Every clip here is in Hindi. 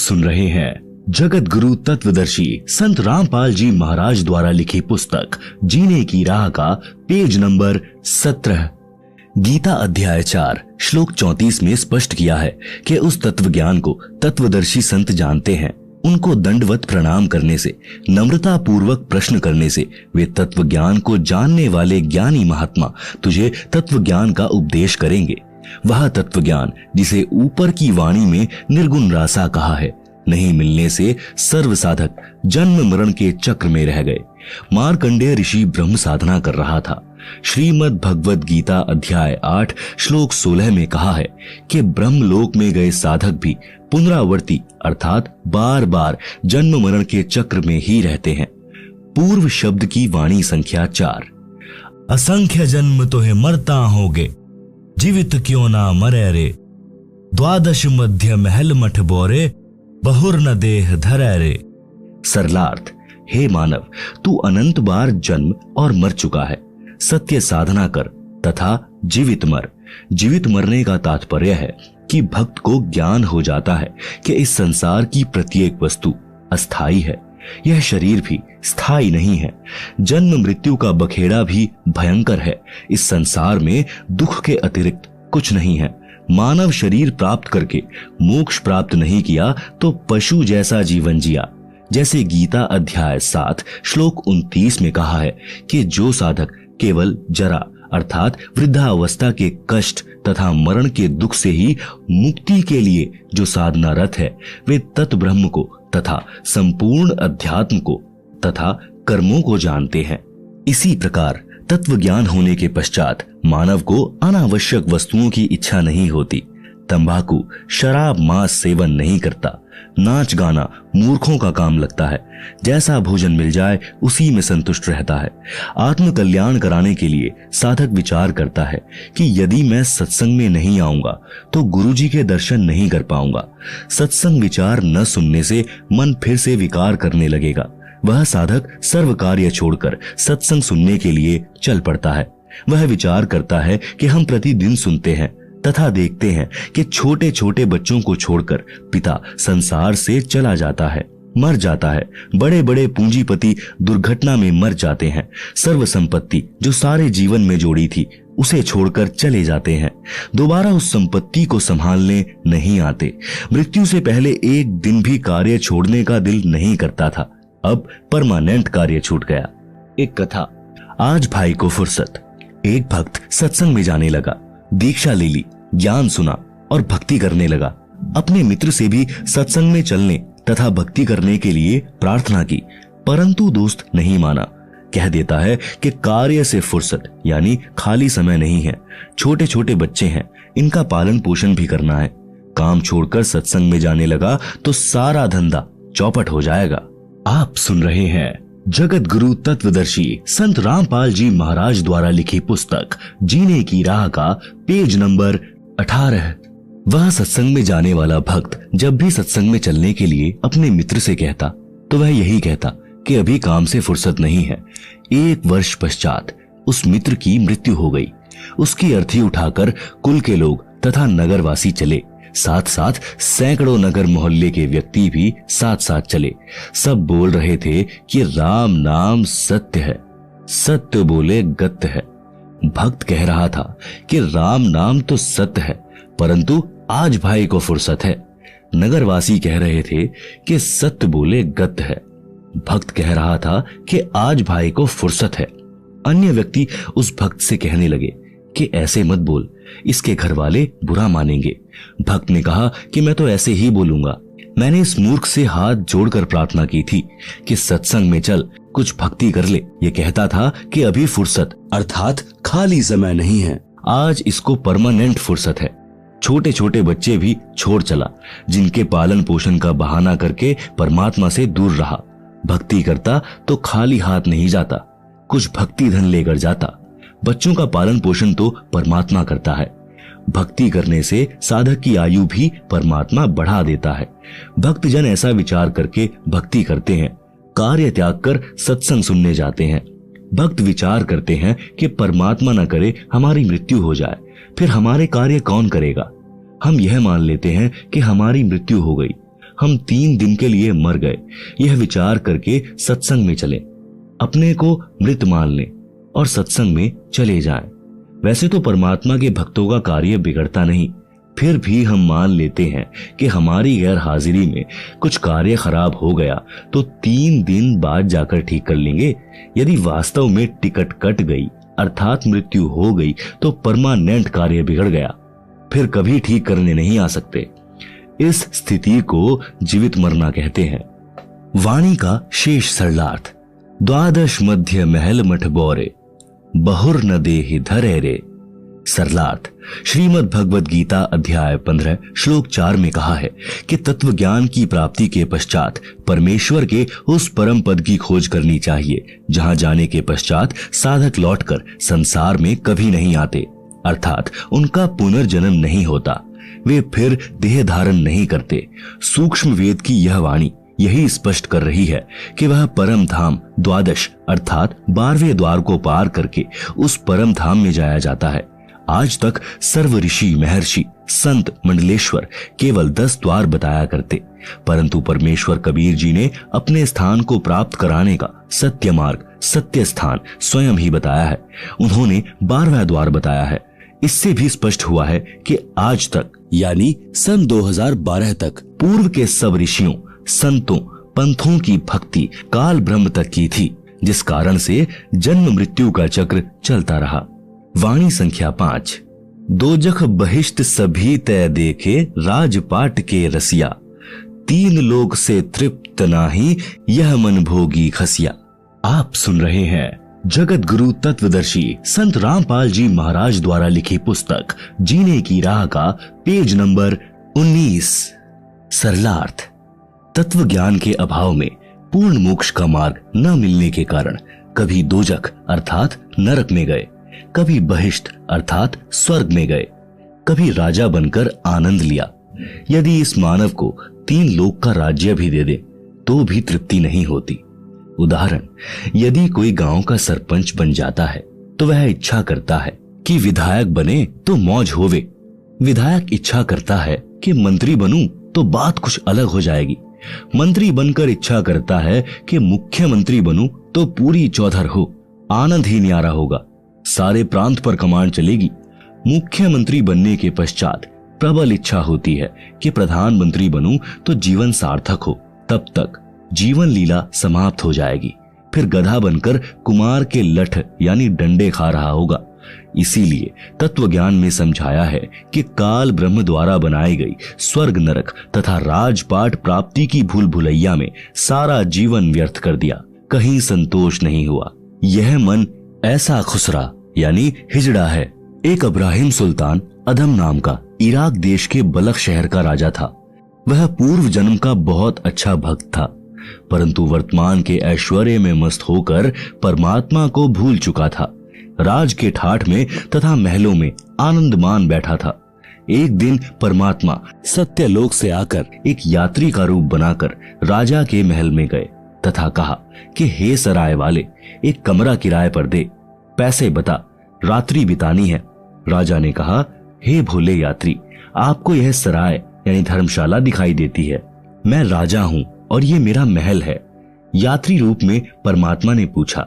सुन रहे हैं जगत गुरु तत्वदर्शी संत रामपाल जी महाराज द्वारा लिखी पुस्तक जीने की राह का पेज नंबर 17। गीता अध्याय 4 श्लोक 34 में स्पष्ट किया है कि उस तत्व ज्ञान को तत्वदर्शी संत जानते हैं। उनको दंडवत प्रणाम करने से, नम्रता पूर्वक प्रश्न करने से वे तत्व ज्ञान को जानने वाले ज्ञानी महात्मा तुझे तत्व ज्ञान का उपदेश करेंगे। वह तत्व ज्ञान जिसे ऊपर की वाणी में निर्गुण रासा कहा है, नहीं मिलने से सर्व साधक जन्म मरण के चक्र में रह गए। मार्कंडेय ऋषि ब्रह्म साधना कर रहा था। श्रीमद् भगवद गीता अध्याय 8 श्लोक 16 में कहा है कि ब्रह्मलोक में गए साधक भी पुनरावर्ती अर्थात बार बार जन्म मरण के चक्र में ही रहते हैं। पूर्व शब्द की वाणी संख्या 4। असंख्य जन्म तो है मरता होगे, जीवित क्यों ना मरे रे। द्वादश मध्य महल मठ बोरे, बहुर न देह धरे रे। सरलार्थ, हे मानव, तू अनंत बार जन्म और मर चुका है। सत्य साधना कर तथा जीवित मर। जीवित मरने का तात्पर्य है कि भक्त को ज्ञान हो जाता है कि इस संसार की प्रत्येक वस्तु अस्थाई है, यह शरीर भी स्थायी नहीं है। जन्म मृत्यु का बखेड़ा भी भयंकर है। इस संसार में दुख के अतिरिक्त कुछ नहीं है। मानव शरीर प्राप्त करके मोक्ष प्राप्त नहीं किया तो पशु जैसा जीवन जिया। जैसे गीता अध्याय 7 श्लोक 29 में कहा है कि जो साधक केवल जरा अर्थात वृद्धावस्था के कष्ट तथा मरण के दुख से ही मुक्ति के लिए जो साधना रत है, वे तत्ब्रह्म को तथा संपूर्ण अध्यात्म को तथा कर्मों को जानते हैं। इसी प्रकार तत्व ज्ञान होने के पश्चात मानव को अनावश्यक वस्तुओं की इच्छा नहीं होती। तंबाकू, शराब, मांस सेवन नहीं करता। नाच गाना मूर्खों का काम लगता है। जैसा भोजन मिल जाए उसी में संतुष्ट रहता है। आत्म कल्याण कराने के लिए साधक विचार करता है कि यदि मैं सत्संग में नहीं आऊंगा तो गुरुजी के दर्शन नहीं कर पाऊंगा। सत्संग विचार न सुनने से मन फिर से विकार करने लगेगा। वह साधक सर्व कार्य छोड़कर सत्संग सुनने के लिए चल पड़ता है। वह विचार करता है कि हम प्रतिदिन सुनते हैं तथा देखते हैं कि छोटे छोटे बच्चों को छोड़कर पिता संसार से चला जाता है, मर जाता है। बड़े बड़े पूंजीपति दुर्घटना में मर जाते हैं। सर्व संपत्ति जो सारे जीवन में जोड़ी थी उसे छोड़कर चले जाते हैं। दोबारा उस संपत्ति को संभालने नहीं आते। मृत्यु से पहले एक दिन भी कार्य छोड़ने का दिल नहीं करता था। अब परमानेंट कार्य छूट गया। एक कथा। आज भाई को फुर्सत। एक भक्त सत्संग में जाने लगा, दीक्षा ले ली, ज्ञान सुना और भक्ति करने लगा। अपने मित्र से भी सत्संग में चलने तथा भक्ति करने के लिए प्रार्थना की, परंतु दोस्त नहीं माना। कह देता है कि कार्य से फुर्सत यानी खाली समय नहीं है। छोटे छोटे बच्चे हैं, इनका पालन पोषण भी करना है। काम छोड़कर सत्संग में जाने लगा तो सारा धंधा चौपट हो जाएगा। आप सुन रहे हैं जगत गुरु तत्वदर्शी संत रामपाल जी महाराज द्वारा लिखी पुस्तक जीने की राह का पेज नंबर 18। वह सत्संग में जाने वाला भक्त जब भी सत्संग में चलने के लिए अपने मित्र से कहता तो वह यही कहता कि अभी काम से फुर्सत नहीं है। 1 वर्ष पश्चात उस मित्र की मृत्यु हो गई। उसकी अर्थी उठाकर कुल के लोग तथा नगरवासी चले। साथ साथ सैकड़ों नगर मोहल्ले के व्यक्ति भी साथ साथ चले। सब बोल रहे थे कि राम नाम सत्य है, सत्य बोले गत्य है। भक्त कह रहा था कि राम नाम तो सत्य है, परंतु आज भाई को फुर्सत है। नगरवासी कह रहे थे कि सत्य बोले गत्य है। भक्त कह रहा था कि आज भाई को फुर्सत है। अन्य व्यक्ति उस भक्त से कहने लगे कि ऐसे मत बोल, इसके घर वाले बुरा मानेंगे। भक्त ने कहा कि मैं तो ऐसे ही बोलूंगा। मैंने इस मूर्ख से हाथ जोड़कर प्रार्थना की थी कि सत्संग में चल, कुछ भक्ति कर ले। ये कहता था कि अभी फुर्सत अर्थात खाली समय नहीं है, आज इसको परमानेंट फुर्सत है। छोटे छोटे बच्चे भी छोड़ चला, जिनके पालन पोषण का बहाना करके परमात्मा से दूर रहा। भक्ति करता तो खाली हाथ नहीं जाता, कुछ भक्ति धन लेकर जाता। बच्चों का पालन पोषण तो परमात्मा करता है। भक्ति करने से साधक की आयु भी परमात्मा बढ़ा देता है। भक्त जन ऐसा विचार करके भक्ति करते हैं, कार्य त्याग कर सत्संग सुनने जाते हैं। भक्त विचार करते हैं कि परमात्मा न करे हमारी मृत्यु हो जाए, फिर हमारे कार्य कौन करेगा। हम यह मान लेते हैं कि हमारी मृत्यु हो गई, हम 3 दिन के लिए मर गए, यह विचार करके सत्संग में चले, अपने को मृत मान लें और सत्संग में चले जाएं। वैसे तो परमात्मा के भक्तों का कार्य बिगड़ता नहीं, फिर भी हम मान लेते हैं कि हमारी गैर हाजिरी में कुछ कार्य खराब हो गया तो 3 दिन बाद जाकर ठीक कर लेंगे। यदि वास्तव में टिकट कट गई अर्थात मृत्यु हो गई तो परमानेंट कार्य बिगड़ गया, फिर कभी ठीक करने नहीं आ सकते। इस स्थिति को जीवित मरना कहते हैं। वाणी का शेष सरलार्थ। द्वादश मध्य महल मठ बोरे, बहुर न देहि धरे रे। सरलार्थ। श्रीमद् भगवद गीता अध्याय 15 श्लोक 4 में कहा है कि तत्व ज्ञान की प्राप्ति के पश्चात परमेश्वर के उस परम पद की खोज करनी चाहिए जहां जाने के पश्चात साधक लौटकर संसार में कभी नहीं आते, अर्थात उनका पुनर्जन्म नहीं होता, वे फिर देह धारण नहीं करते। सूक्ष्म वेद की यह वाणी यही स्पष्ट कर रही है कि वह परम धाम द्वादश अर्थात 12वें द्वार को पार करके उस परम धाम में जाया जाता है। आज तक सर्व ऋषि महर्षि संत मंडलेश्वर केवल 10 द्वार बताया करते, परंतु परमेश्वर कबीर जी ने अपने स्थान को प्राप्त कराने का सत्य मार्ग सत्य स्थान स्वयं ही बताया है। उन्होंने 12वां द्वार बताया है। इससे भी स्पष्ट हुआ है कि आज तक यानी सन 2012 तक पूर्व के सब ऋषियों संतों पंथों की भक्ति काल ब्रह्म तक की थी, जिस कारण से जन्म मृत्यु का चक्र चलता रहा। वाणी संख्या 5। दोजख बहिष्ट सभी तय देखे राजपाट के रसिया, 3 लोक से तृप्त नाही यह मन भोगी खसिया। आप सुन रहे हैं जगत गुरु तत्वदर्शी संत रामपाल जी महाराज द्वारा लिखी पुस्तक जीने की राह का पेज नंबर 19। सरलार्थ। तत्व ज्ञान के अभाव में पूर्ण मोक्ष का मार्ग न मिलने के कारण कभी दोजख अर्थात नरक में गए, कभी बहिष्ट अर्थात स्वर्ग में गए, कभी राजा बनकर आनंद लिया। यदि इस मानव को 3 लोक का राज्य भी दे दे तो भी तृप्ति नहीं होती। उदाहरण, यदि कोई गांव का सरपंच बन जाता है तो वह इच्छा करता है कि विधायक बने तो मौज होवे। विधायक इच्छा करता है कि मंत्री बनूं तो बात कुछ अलग हो जाएगी। मंत्री बनकर इच्छा करता है कि मुख्यमंत्री बनूं तो पूरी चौधर हो, आनंद ही न्यारा होगा, सारे प्रांत पर कमांड चलेगी। मुख्यमंत्री बनने के पश्चात प्रबल इच्छा होती है कि प्रधानमंत्री बनूं तो जीवन सार्थक हो, तब तक जीवन लीला समाप्त हो जाएगी, फिर गधा बनकर कुमार के लठ यानी डंडे खा रहा होगा। इसीलिए तत्व ज्ञान में समझाया है कि काल ब्रह्म द्वारा बनाई गई स्वर्ग नरक तथा राजपाट प्राप्ति की भूल भुलैया में सारा जीवन व्यर्थ कर दिया, कहीं संतोष नहीं हुआ। यह मन ऐसा खुसरा यानी हिजड़ा है। एक इब्राहिम सुल्तान अदम नाम का इराक देश के बलख शहर का राजा था। वह पूर्व जन्म का बहुत अच्छा भक्त था, परंतु वर्तमान के ऐश्वर्य में मस्त होकर परमात्मा को भूल चुका था। राज के ठाठ में तथा महलों में आनंद मान बैठा था। एक दिन परमात्मा सत्यलोक से आकर एक यात्री का रूप बनाकर राजा के महल में गए तथा कहा कि हे सराय वाले, एक कमरा किराए पर दे, पैसे बता, रात्रि बितानी है। राजा ने कहा, हे भोले यात्री, आपको यह सराय यानी धर्मशाला दिखाई देती है। मैं राजा हूं और ये मेरा महल है। यात्री रूप में परमात्मा ने पूछा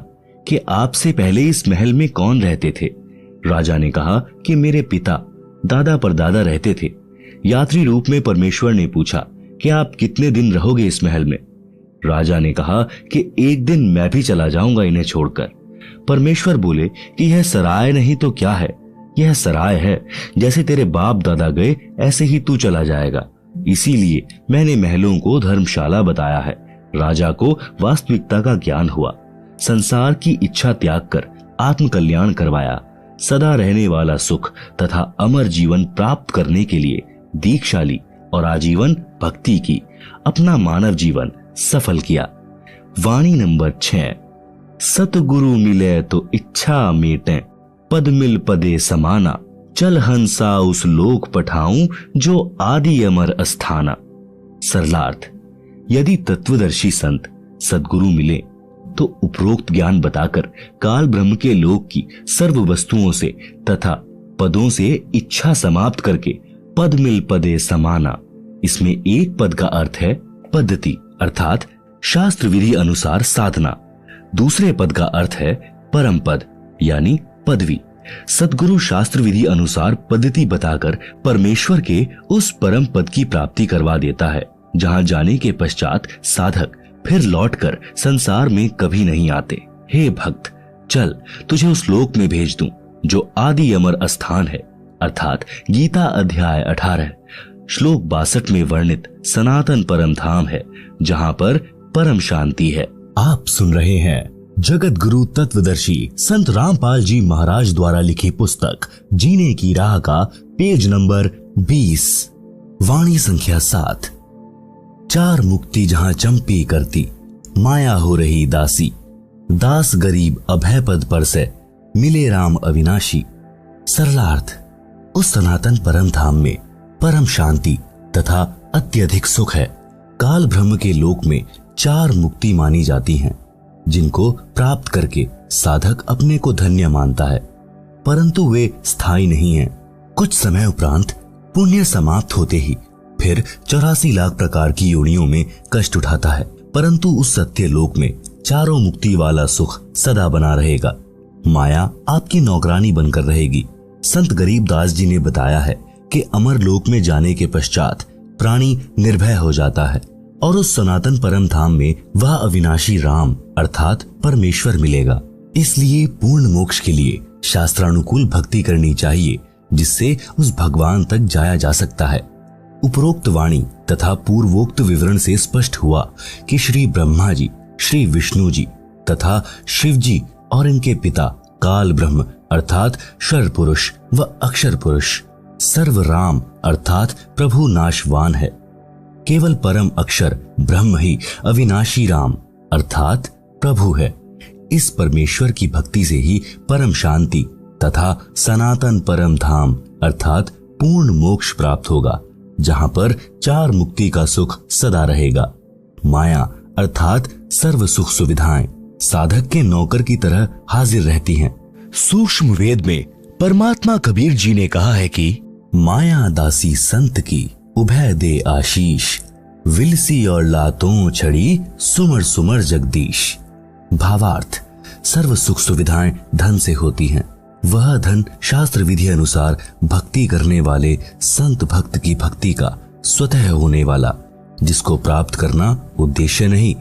कि आपसे पहले इस महल में कौन रहते थे? राजा ने कहा कि मेरे पिता दादा परदादा रहते थे। यात्री रूप में परमेश्वर ने पूछा कि आप कितने दिन रहोगे इस महल में? राजा ने कहा कि एक दिन मैं भी चला जाऊंगा इन्हें छोड़कर। परमेश्वर बोले कि यह सराय नहीं तो क्या है, यह सराय है, जैसे तेरे बाप दादा गए ऐसे ही तू चला जाएगा, इसीलिए मैंने महलों को धर्मशाला बताया है। राजा को वास्तविकता का ज्ञान हुआ, संसार की इच्छा त्याग कर आत्म कल्याण करवाया, सदा रहने वाला सुख तथा अमर जीवन प्राप्त करने के लिए दीक्षा ली और आजीवन भक्ति की, अपना मानव जीवन सफल किया। वाणी नंबर 6। सतगुरु मिले तो इच्छा मेटे, पद मिल पदे समाना, चल हंसा उस लोक पठाऊं जो आदि अमर अस्थाना। सरलार्थ। यदि तत्वदर्शी संत सद्गुरु मिले तो उपरोक्त ज्ञान बताकर काल ब्रह्म के लोक की सर्व वस्तुओं से तथा पदों से इच्छा समाप्त करके पद मिल पदे समाना इसमें एक पद का अर्थ है पद्धति अर्थात शास्त्र विधि अनुसार साधना। दूसरे पद का अर्थ है परम पद यानी पदवी। सद्गुरु शास्त्र विधि अनुसार पद्धति बताकर परमेश्वर के उस परम पद की प्राप्ति करवा देता है जहां जाने के पश्चात साधक फिर लौटकर संसार में कभी नहीं आते। हे भक्त, चल तुझे उस लोक में भेज दूं जो आदि अमर स्थान है अर्थात गीता अध्याय 18 श्लोक 62 में वर्णित सनातन परम धाम है जहां पर परम शांति है। आप सुन रहे हैं जगत गुरु तत्वदर्शी संत रामपाल जी महाराज द्वारा लिखी पुस्तक जीने की राह का पेज नंबर 20 वाणी संख्या 7। चार मुक्ति जहां चंपी करती, माया हो रही दासी, दास गरीब अभय पद पर से मिले राम अविनाशी। सरलार्थ, उस सनातन परम धाम में परम शांति तथा अत्यधिक सुख है। काल ब्रह्म के लोक में चार मुक्ति मानी जाती हैं, जिनको प्राप्त करके साधक अपने को धन्य मानता है, परंतु वे स्थायी नहीं हैं। कुछ समय उपरांत पुण्य समाप्त होते ही फिर 84 लाख प्रकार की योनियों में कष्ट उठाता है, परंतु उस सत्य लोक में चारों मुक्ति वाला सुख सदा बना रहेगा। माया आपकी नौकरानी बनकर रहेगी। संत गरीबदास जी ने बताया है कि अमर लोक में जाने के पश्चात प्राणी निर्भय हो जाता है और उस सनातन परम धाम में वह अविनाशी राम अर्थात परमेश्वर मिलेगा। इसलिए पूर्ण मोक्ष के लिए शास्त्रानुकूल भक्ति करनी चाहिए, जिससे उस भगवान तक जाया जा सकता है। उपरोक्त वाणी तथा पूर्वोक्त विवरण से स्पष्ट हुआ कि श्री ब्रह्मा जी, श्री विष्णु जी तथा शिव जी और इनके पिता काल ब्रह्म अर्थात शर पुरुष व अक्षर पुरुष सर्व राम अर्थात प्रभु नाशवान है। केवल परम अक्षर ब्रह्म ही अविनाशी राम अर्थात प्रभु है। इस परमेश्वर की भक्ति से ही परम शांति तथा सनातन परम धाम अर्थात पूर्ण मोक्ष प्राप्त होगा, जहां पर चार मुक्ति का सुख सदा रहेगा। माया अर्थात सर्व सुख सुविधाएं साधक के नौकर की तरह हाजिर रहती हैं। सूक्ष्म वेद में परमात्मा कबीर जी ने कहा है कि माया दासी संत की उभय दे आशीष, विलसी और लातों छड़ी सुमर सुमर जगदीश। भावार्थ, सर्व सुख सुविधाएं धन से होती हैं। वह धन शास्त्र विधि अनुसार भक्ति करने वाले संत भक्त की भक्ति का स्वतः होने वाला, जिसको प्राप्त करना उद्देश्य नहीं,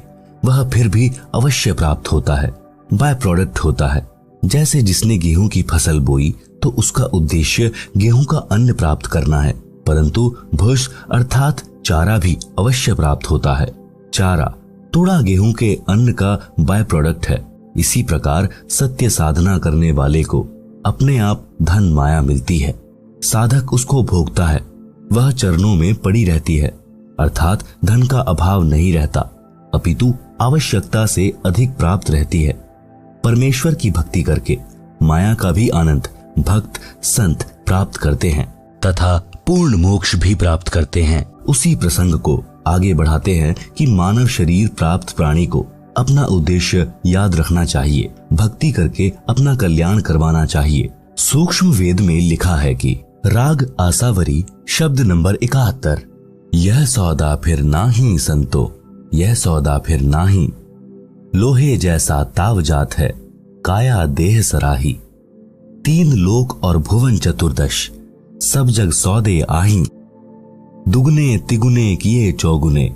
वह फिर भी अवश्य प्राप्त होता है, बाय प्रोडक्ट होता है। जैसे जिसने गेहूं की फसल बोई तो उसका उद्देश्य गेहूं का अन्न प्राप्त करना है, परंतु भुष अर्थात चारा भी अवश्य प्राप्त होता है। चारा तोड़ा गेहूं के अन्न का बाय प्रोडक्ट है। इसी प्रकार सत्य साधना करने वाले को अपने आप धन माया मिलती है, साधक उसको भोगता है, वह चरणों में पड़ी रहती है, अर्थात धन का अभाव नहीं रहता, अपितु आवश्यकता से अधिक प्राप्त रहती है। परमेश्वर की भक्ति करके माया का भी आनंद भक्त संत प्राप्त करते हैं तथा पूर्ण मोक्ष भी प्राप्त करते हैं। उसी प्रसंग को आगे बढ़ाते हैं कि मानव शरीर प्राप्त प्राणी को अपना उद्देश्य याद रखना चाहिए, भक्ति करके अपना कल्याण करवाना चाहिए। सूक्ष्म वेद में लिखा है कि राग आसावरी शब्द नंबर 71, यह सौदा फिर नाही संतो, यह सौदा फिर नाही, लोहे जैसा ताव जात है, काया देह सराही। तीन लोक और भुवन चतुर्दश, सब जग सौदे आही, दुगने तिगुने किए चौगुने,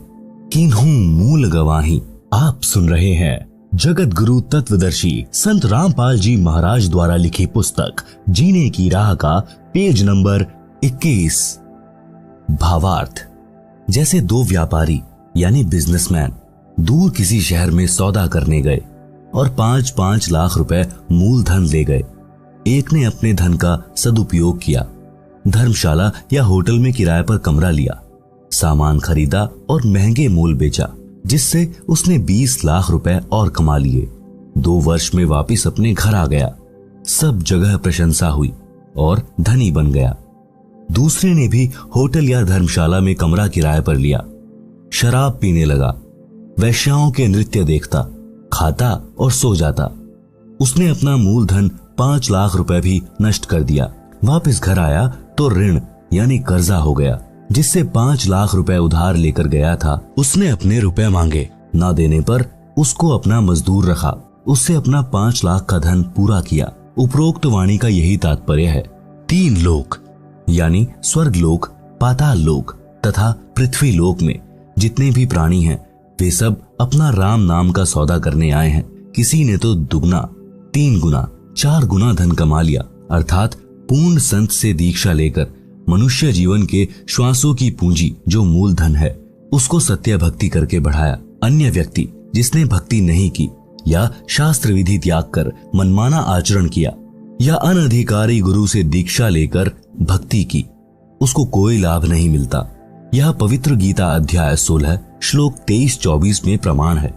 किन्हू मूल गवाही। आप सुन रहे हैं जगत गुरु तत्वदर्शी संत रामपाल जी महाराज द्वारा लिखी पुस्तक जीने की राह का पेज नंबर 21। भावार्थ, जैसे दो व्यापारी यानी बिजनेसमैन दूर किसी शहर में सौदा करने गए और 5-5 लाख रुपए मूलधन ले गए। एक ने अपने धन का सदुपयोग किया, धर्मशाला या होटल में किराए पर कमरा लिया, सामान खरीदा और महंगे मोल बेचा, जिससे उसने 20 लाख रुपए और कमा लिए। 2 वर्ष में वापस अपने घर आ गया, सब जगह प्रशंसा हुई और धनी बन गया। दूसरे ने भी होटल या धर्मशाला में कमरा किराए पर लिया, शराब पीने लगा, वैश्याओं के नृत्य देखता, खाता और सो जाता। उसने अपना मूलधन 5 लाख रुपए भी नष्ट कर दिया। वापस घर आया तो ऋण यानी कर्जा हो गया, जिससे 5 लाख रुपए उधार लेकर गया था, उसने अपने रुपए मांगे। ना देने पर उसको अपना मजदूर रखा, उससे अपना 5 लाख का धन पूरा किया। उपरोक्त वाणी का यही तात्पर्य है। 3 लोक यानी स्वर्ग लोक, पाताल लोक तथा पृथ्वी लोक में जितने भी प्राणी हैं वे सब अपना राम नाम का सौदा करने आए हैं। किसी ने तो दुगना, 3 गुना, 4 गुना धन कमा लिया, अर्थात पूर्ण संत से दीक्षा लेकर मनुष्य जीवन के श्वासों की पूंजी जो मूल धन है उसको सत्य भक्ति करके बढ़ाया। अन्य व्यक्ति जिसने भक्ति नहीं की या शास्त्र विधि त्याग कर मनमाना आचरण किया या अनधिकारी गुरु से दीक्षा लेकर भक्ति की, उसको कोई लाभ नहीं मिलता। यह पवित्र गीता अध्याय 16 श्लोक 23-24 में प्रमाण है,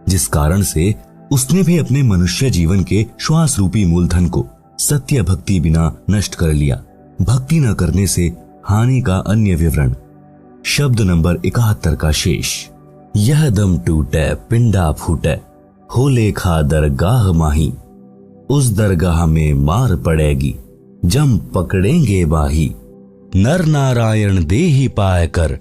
जिस कारण से उसने भी अपने मनुष्य जीवन के श्वास रूपी मूलधन को सत्य भक्ति बिना नष्ट कर लिया। भक्ति न करने से हानि का अन्य विवरण। शब्द नंबर 71 का शेष। यह दम टूटे पिंडा फूटे, हो लेखा दरगाह माही, उस दरगाह में मार पड़ेगी, जम पकड़ेंगे बाही। नर नारायण देही पाए कर,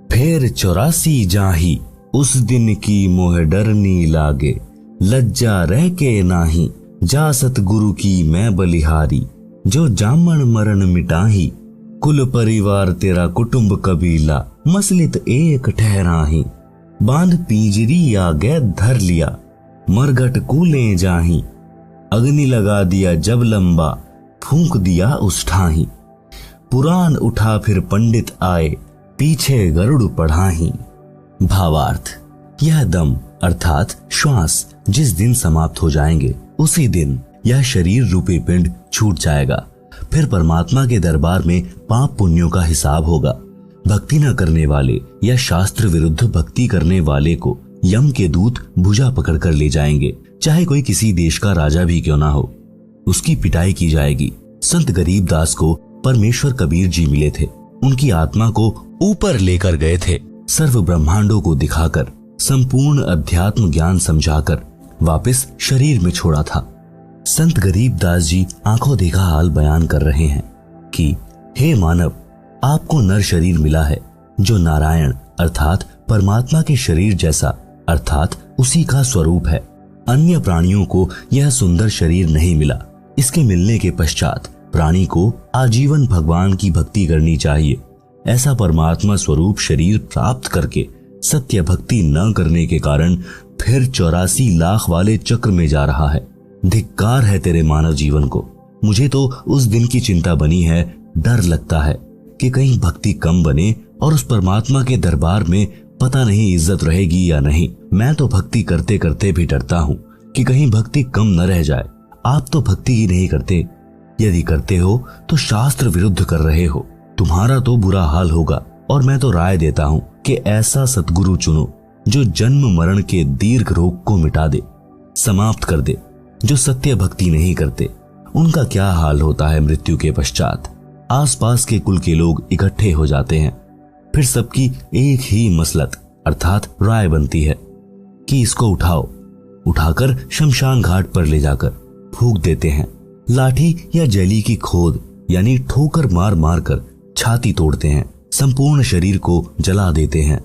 फेर 84 जाही, उस दिन की मोह डरनी लागे, लज्जा रह के नाही, जा सतगुरु की मैं बलिहारी, जो जामन मरण मिटाही, कुल परिवार तेरा कुटुंब कबीला, मसलित एक ठहराही, बांध पिंजरी आगे धर लिया, मरघट कूले जाही, अग्नि लगा दिया जब लंबा, फूंक दिया उस ठाही, पुराण उठा फिर पंडित आए, पीछे गरुड़ पढ़ाही। भावार्थ, यह दम अर्थात श्वास जिस दिन समाप्त हो जाएंगे उसी दिन यह शरीर रूपी पिंड छूट जाएगा। फिर परमात्मा के दरबार में पाप पुण्यों का हिसाब होगा। भक्ति न करने वाले या शास्त्र विरुद्ध भक्ति करने वाले को यम के दूत भुजा पकड़कर ले जाएंगे, चाहे कोई किसी देश का राजा भी क्यों ना हो। उसकी पिटाई की जाएगी। संत गरीबदास को परमेश्वर कबीर जी मिले थे, उनकी आत्मा को ऊपर लेकर गए थे, सर्व ब्रह्मांडों को दिखाकर संपूर्ण अध्यात्म ज्ञान समझाकर वापस शरीर में छोड़ा था। संत गरीबदास जी आंखों देखा हाल बयान कर रहे हैं कि हे मानव, आपको नर शरीर मिला है जो नारायण अर्थात परमात्मा के शरीर जैसा अर्थात उसी का स्वरूप है। अन्य प्राणियों को यह सुंदर शरीर नहीं मिला। इसके मिलने के पश्चात प्राणी को आजीवन भगवान की भक्ति करनी चाहिए। ऐसा परमात्मा स्वरूप शरीर प्राप्त करके सत्य भक्ति न करने के कारण फिर 84 लाख वाले चक्र में जा रहा है। धिक्कार है तेरे मानव जीवन को। मुझे तो उस दिन की चिंता बनी है। डर लगता है कि कहीं भक्ति कम बने और उस परमात्मा के दरबार में पता नहीं इज्जत रहेगी या नहीं। मैं तो भक्ति करते करते भी डरता हूँ कि कहीं भक्ति कम न रह जाए। आप तो भक्ति ही नहीं करते, यदि करते हो तो शास्त्र विरुद्ध कर रहे हो। तुम्हारा तो बुरा हाल होगा और मैं तो राय देता हूँ कि ऐसा सतगुरु चुनो जो जन्म मरण के दीर्घ रोग को मिटा दे, समाप्त कर दे। जो सत्य भक्ति नहीं करते उनका क्या हाल होता है मृत्यु के पश्चात। आसपास के कुल के लोग इकट्ठे हो जाते हैं, फिर सबकी एक ही मसलत अर्थात राय बनती है कि इसको उठाओ। उठाकर शमशान घाट पर ले जाकर फूंक देते हैं। लाठी या जली की खोद यानी ठोकर मार मार कर छाती तोड़ते हैं। संपूर्ण शरीर को जला देते हैं।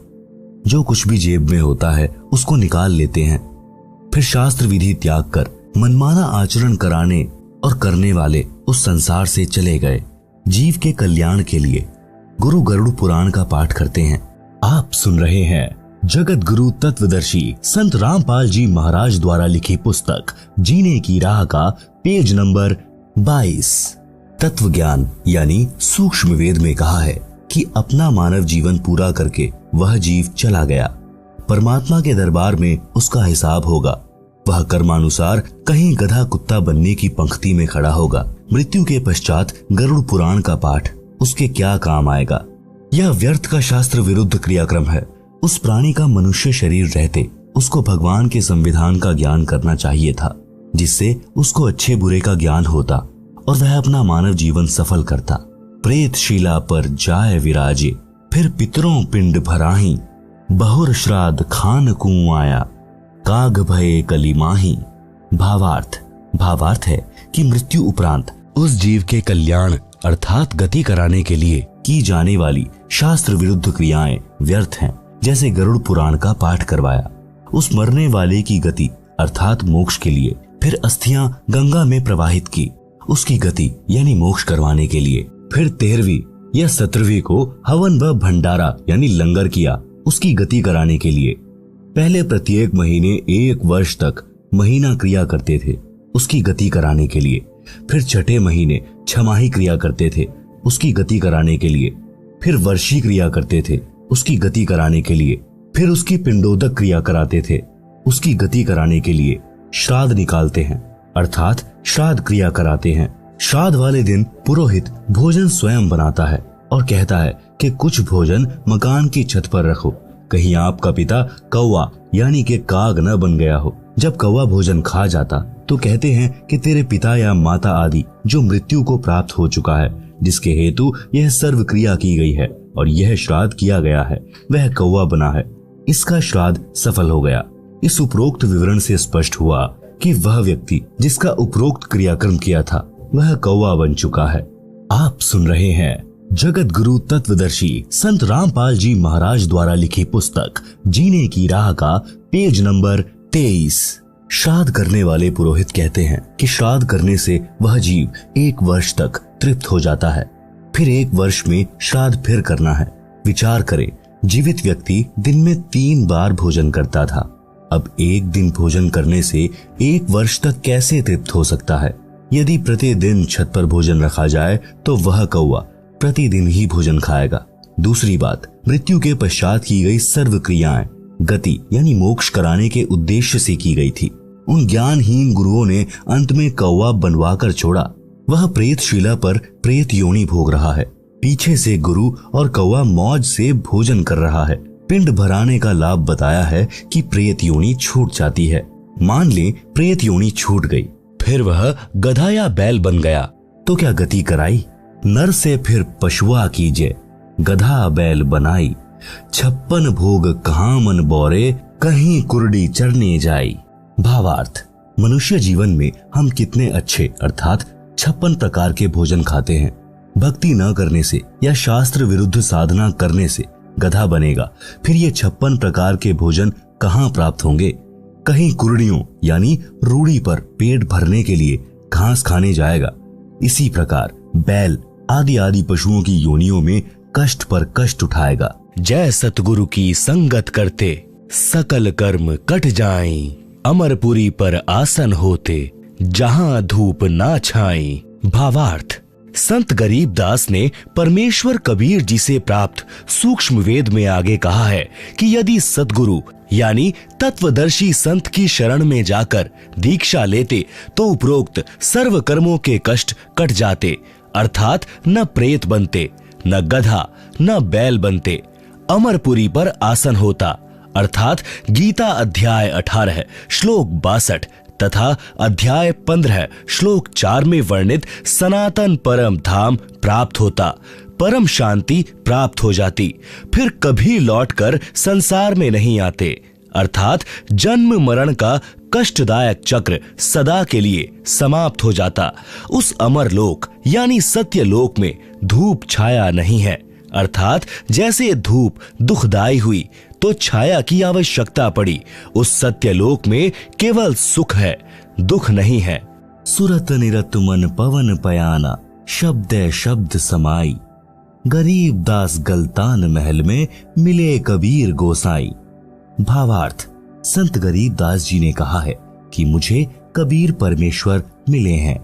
जो कुछ भी जेब में होता है उसको निकाल लेते हैं। फिर शास्त्र विधि त्याग कर मनमाना आचरण कराने और करने वाले उस संसार से चले गए। जीव के कल्याण के लिए गुरु गरुड़ पुराण का पाठ करते हैं। आप सुन रहे हैं जगत गुरु तत्वदर्शी संत रामपाल जी महाराज द्वारा लिखी पुस्तक जीने की राह का पेज नंबर 22। तत्व ज्ञान यानी सूक्ष्म वेद में कहा है कि अपना मानव जीवन पूरा करके वह जीव चला गया। परमात्मा के दरबार में उसका हिसाब होगा। वह कर्मानुसार कहीं गधा कुत्ता बनने की पंक्ति में खड़ा होगा। मृत्यु के पश्चात गरुड़ पुराण का पाठ उसके क्या काम आएगा। यह व्यर्थ का शास्त्र विरुद्ध क्रियाक्रम है। उस प्राणी का मनुष्य शरीर रहते उसको भगवान के संविधान का ज्ञान करना चाहिए था, जिससे उसको अच्छे बुरे का ज्ञान होता और वह अपना मानव जीवन सफल करता। प्रेत शिला पर जाय विराजे, फिर पितरों पिंड भराही, बहुर श्राद्ध खान कुं आया, काग भये कलिमाही। भावार्थ है कि मृत्यु उपरांत उस जीव के कल्याण अर्थात गति कराने के लिए की जाने वाली शास्त्र विरुद्ध क्रियाएं व्यर्थ हैं, जैसे गरुड़ पुराण का पाठ करवाया। उस मरने वाले की गति अर्थात मोक्ष के लिए फिर अस्थियां गंगा में प्रवाहित की, उसकी गति यानी मोक्ष करवाने के लिए। फिर 13वीं या 17वीं को हवन व भंडारा यानी लंगर किया, उसकी गति कराने के लिए। पहले प्रत्येक महीने 1 वर्ष तक महीना क्रिया करते थे, उसकी गति कराने के लिए। फिर छठे महीने छमाही क्रिया करते थे, उसकी गति कराने के लिए। फिर वर्षी क्रिया करते थे, उसकी गति कराने के लिए। फिर उसकी पिंडोदक क्रिया कराते थे, उसकी गति कराने के लिए। श्राद्ध निकालते हैं अर्थात श्राद्ध क्रिया कराते हैं। श्राद्ध वाले दिन पुरोहित भोजन स्वयं बनाता है और कहता है कि कुछ भोजन मकान की छत पर रखो, कहीं आपका पिता कौवा यानी कि काग न बन गया हो। जब कौवा भोजन खा जाता तो कहते हैं कि तेरे पिता या माता आदि जो मृत्यु को प्राप्त हो चुका है, जिसके हेतु यह सर्व क्रिया की गई है और यह श्राद्ध किया गया है, वह कौवा बना है, इसका श्राद्ध सफल हो गया। इस उपरोक्त विवरण से स्पष्ट हुआ कि वह व्यक्ति जिसका उपरोक्त क्रियाक्रम किया था वह कौवा बन चुका है। आप सुन रहे हैं जगत गुरु तत्वदर्शी संत रामपाल जी महाराज द्वारा लिखी पुस्तक जीने की राह का पेज नंबर 23। श्राद्ध करने वाले पुरोहित कहते हैं कि श्राद्ध करने से वह जीव 1 वर्ष तक तृप्त हो जाता है, फिर 1 वर्ष में श्राद्ध फिर करना है। विचार करें, जीवित व्यक्ति दिन में 3 बार भोजन करता था, अब 1 दिन भोजन करने से 1 वर्ष तक कैसे तृप्त हो सकता है? यदि प्रतिदिन छत पर भोजन रखा जाए तो वह कौवा प्रतिदिन ही भोजन खाएगा। दूसरी बात, मृत्यु के पश्चात की गई सर्व क्रियाएं गति यानी मोक्ष कराने के उद्देश्य से की गई थी। उन ज्ञानहीन गुरुओं ने अंत में कौवा बनवाकर छोड़ा। वह प्रेतशिला पर प्रेत योनि भोग रहा है। पीछे से गुरु और कौवा मौज से भोजन कर रहा है। पिंड भराने का लाभ बताया है कि प्रेत योनि छूट जाती है। मान ले प्रेत योनि छूट गई, फिर वह गधा या बैल बन गया तो क्या गति कराई? नर से फिर पशुआ कीजे, गधा बैल बनाई, 56 भोग कहाँ मन बोरे, कहीं कुर्डी चढ़ने जाई। भावार्थ, मनुष्य जीवन में हम कितने अच्छे अर्थात 56 प्रकार के भोजन खाते हैं। भक्ति न करने से या शास्त्र विरुद्ध साधना करने से गधा बनेगा, फिर ये 56 प्रकार के भोजन कहाँ प्राप्त होंगे? कहीं कुर्डियों यानी रूढ़ी पर पेट भरने के लिए घास खाने जाएगा। इसी प्रकार बैल आदि आदि पशुओं की योनियों में कष्ट पर कष्ट उठाएगा। जय सतगुरु की संगत करते सकल कर्म कट जाएं, अमरपुरी पर आसन होते जहां धूप ना छाई। भावार्थ, संत गरीबदास ने परमेश्वर कबीर जी से प्राप्त सूक्ष्म वेद में आगे कहा है कि यदि सतगुरु यानी तत्वदर्शी संत की शरण में जाकर दीक्षा लेते तो उपरोक्त सर्व कर्मों के कष्ट कट जाते, अर्थात न प्रेत बनते, न गधा, न बैल बनते। अमरपुरी पर आसन होता, अर्थात गीता अध्याय 18 श्लोक 62 तथा अध्याय 15 श्लोक 4 में वर्णित सनातन परम धाम प्राप्त होता, परम शांति प्राप्त हो जाती, फिर कभी लौटकर संसार में नहीं आते, अर्थात जन्म मरण का कष्टदायक चक्र सदा के लिए समाप्त हो जाता। उस अमर लोक यानी सत्य लोक में धूप छाया नहीं है, अर्थात जैसे धूप दुखदायी हुई तो छाया की आवश्यकता पड़ी, उस सत्य लोक में केवल सुख है, दुख नहीं है। सुरत निरत मन पवन पयाना, शब्द शब्द समाई, गरीब दास गलतान महल में मिले कबीर गोसाई। भावार्थ, संत गरीब दास जी ने कहा है कि मुझे कबीर परमेश्वर मिले हैं।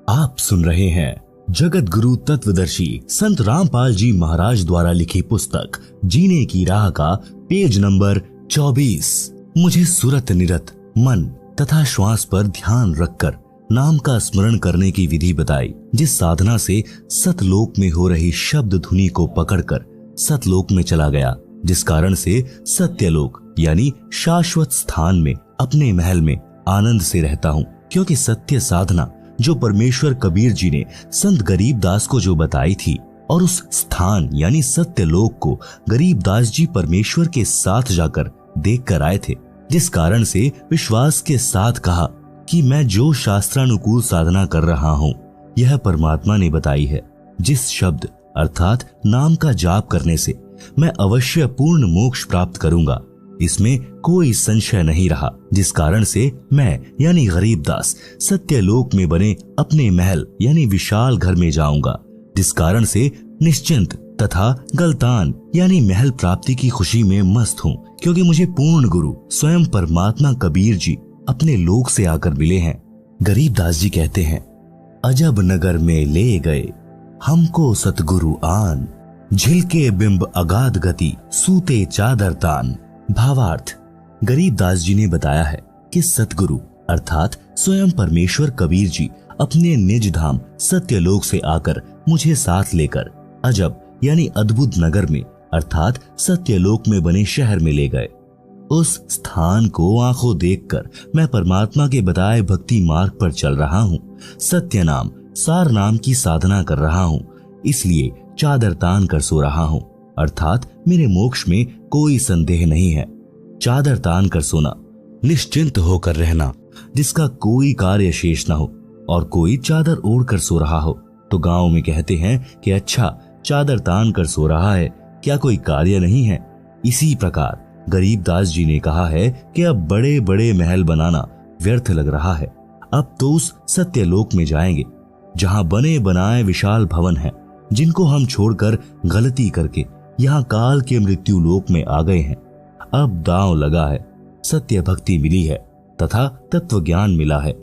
आप सुन रहे हैं जगत गुरु तत्वदर्शी संत रामपाल जी महाराज द्वारा लिखी पुस्तक जीने की राह का पेज नंबर 24। मुझे सुरत निरत मन तथा श्वास पर ध्यान रखकर नाम का स्मरण करने की विधि बताई, जिस साधना से सतलोक में हो रही शब्द धुनी को पकड़कर सतलोक में चला गया, जिस कारण से सत्यलोक यानी शाश्वत स्थान में अपने महल में आनंद से रहता हूँ। क्योंकि सत्य साधना जो परमेश्वर कबीर जी ने संत गरीबदास को जो बताई थी और उस स्थान यानी सत्यलोक को गरीबदास जी परमेश्वर के साथ जाकर देख कर आए थे, जिस कारण से विश्वास के साथ कहा कि मैं जो शास्त्रानुकूल साधना कर रहा हूँ यह परमात्मा ने बताई है। जिस शब्द अर्थात नाम का जाप करने से मैं अवश्य पूर्ण मोक्ष प्राप्त करूंगा, इसमें कोई संशय नहीं रहा। जिस कारण से मैं यानी गरीबदास सत्यलोक में बने अपने महल यानी विशाल घर में जाऊंगा, जिस कारण से निश्चिंत तथा गलतान यानी महल प्राप्ति की खुशी में मस्त हूँ, क्योंकि मुझे पूर्ण गुरु स्वयं परमात्मा कबीर जी अपने लोक से आकर मिले हैं। गरीबदास जी कहते हैं, अजब नगर में ले गए हमको सतगुरु आन, झिलके बिंब अगाध गति सूते चादर तान। भावार्थ, गरीबदास जी ने बताया है कि सतगुरु अर्थात स्वयं परमेश्वर कबीर जी अपने निज धाम सत्यलोक से आकर मुझे साथ लेकर अजब यानी अद्भुत नगर में अर्थात सत्यलोक में बने शहर में ले गए। उस स्थान को आंखों देखकर मैं परमात्मा के बताए भक्ति मार्ग पर चल रहा हूँ, सत्य नाम सार नाम की साधना कर रहा हूँ, इसलिए चादर तान कर सो रहा हूँ, अर्थात मेरे मोक्ष में कोई संदेह नहीं है। चादर तान कर सोना, निश्चिंत होकर रहना, जिसका कोई कार्य शेष न हो और कोई चादर ओढ़ कर सो रहा हो तो गांव में कहते हैं कि अच्छा चादर तान कर सो रहा है, क्या कोई कार्य नहीं है। इसी प्रकार गरीबदास जी ने कहा है कि अब बड़े बड़े महल बनाना व्यर्थ लग रहा है, अब तो उस सत्यलोक में जाएंगे जहां बने बनाए विशाल भवन हैं, जिनको हम छोड़कर गलती करके यहाँ काल के मृत्यु लोक में आ गए हैं। अब दांव लगा है, सत्य भक्ति मिली है तथा तत्व ज्ञान मिला है।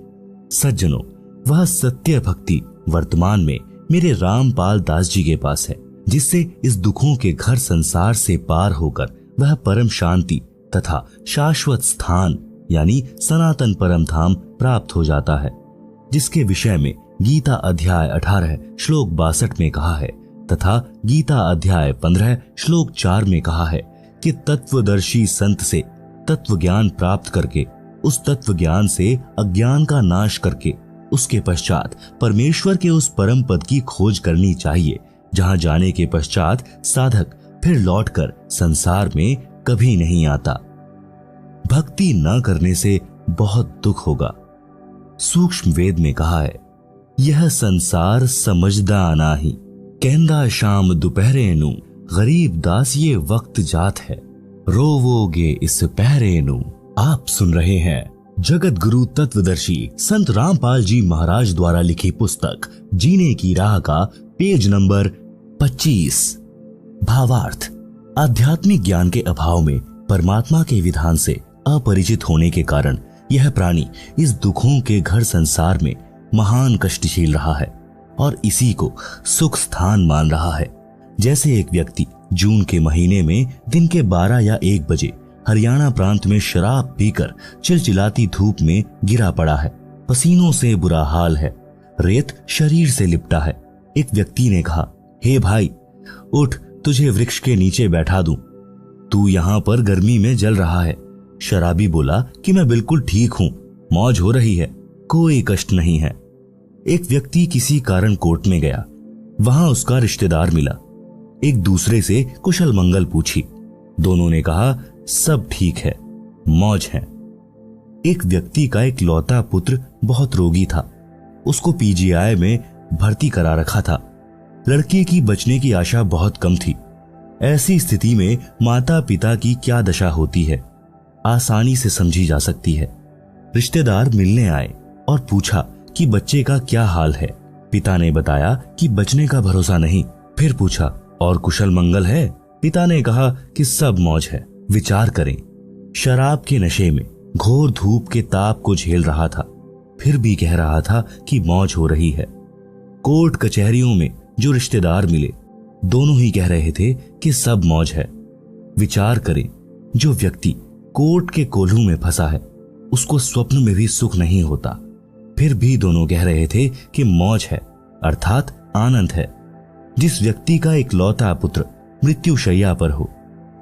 सज्जनों, वह सत्य भक्ति वर्तमान में मेरे रामपाल दास जी के पास है, जिससे इस दुखों के घर संसार से पार होकर वह परम शांति तथा शाश्वत स्थान यानी सनातन परम धाम प्राप्त हो जाता है, जिसके विषय में गीता अध्याय 18 श्लोक 62 में कहा है तथा गीता अध्याय 15 श्लोक 4 में कहा है कि तत्वदर्शी संत से तत्व ज्ञान प्राप्त करके उस तत्व ज्ञान से अज्ञान का नाश करके उसके पश्चात परमेश्वर के उस परम पद की खोज करनी चाहिए, जहां जाने के पश्चात साधक फिर लौटकर संसार में कभी नहीं आता। भक्ति न करने से बहुत दुख होगा। सूक्ष्म वेद में कहा है, यह संसार समझदा नाही, कहंदा शाम दोपहरे नू, गरीब दास ये वक्त जात है, रोवोगे इस पहरे नू। आप सुन रहे हैं जगत गुरु तत्वदर्शी संत रामपाल जी महाराज द्वारा लिखी पुस्तक जीने की राह का पेज नंबर 25। भावार्थ, आध्यात्मिक ज्ञान के अभाव में परमात्मा के विधान से अपरिचित होने के कारण यह प्राणी इस दुखों के घर संसार में महान कष्ट झेल रहा है और इसी को सुख स्थान मान रहा है। जैसे एक व्यक्ति जून के महीने में दिन के 12 या 1 बजे हरियाणा प्रांत में शराब पीकर चिलचिलाती धूप में गिरा पड़ा है, पसीनों से बुरा हाल है, रेत शरीर से लिपटा है। एक व्यक्ति ने कहा, हे भाई उठ, तुझे वृक्ष के नीचे बैठा दूं, तू यहाँ पर गर्मी में जल रहा है। शराबी बोला कि मैं बिल्कुल ठीक हूँ, मौज हो रही है, कोई कष्ट नहीं है। एक व्यक्ति किसी कारण कोर्ट में गया, वहां उसका रिश्तेदार मिला, एक दूसरे से कुशल मंगल पूछी, दोनों ने कहा सब ठीक है, मौज है। एक व्यक्ति का एक लौता पुत्र बहुत रोगी था, उसको पीजीआई में भर्ती करा रखा था। लड़के की बचने की आशा बहुत कम थी। ऐसी स्थिति में माता पिता की क्या दशा होती है आसानी से समझी जा सकती है। रिश्तेदार मिलने आए और पूछा कि बच्चे का क्या हाल है। पिता ने बताया कि बचने का भरोसा नहीं। फिर पूछा, और कुशल मंगल है? पिता ने कहा कि सब मौज है। विचार करें, शराब के नशे में घोर धूप के ताप को झेल रहा था, फिर भी कह रहा था कि मौज हो रही है। कोर्ट कचहरियों में जो रिश्तेदार मिले, दोनों ही कह रहे थे कि सब मौज है। विचार करें, जो व्यक्ति कोर्ट के कोल्हू में फंसा है, उसको स्वप्न में भी सुख नहीं होता, फिर भी दोनों कह रहे थे कि मौज है, अर्थात आनंद है। जिस व्यक्ति का एक लौता पुत्र मृत्युशैया पर हो,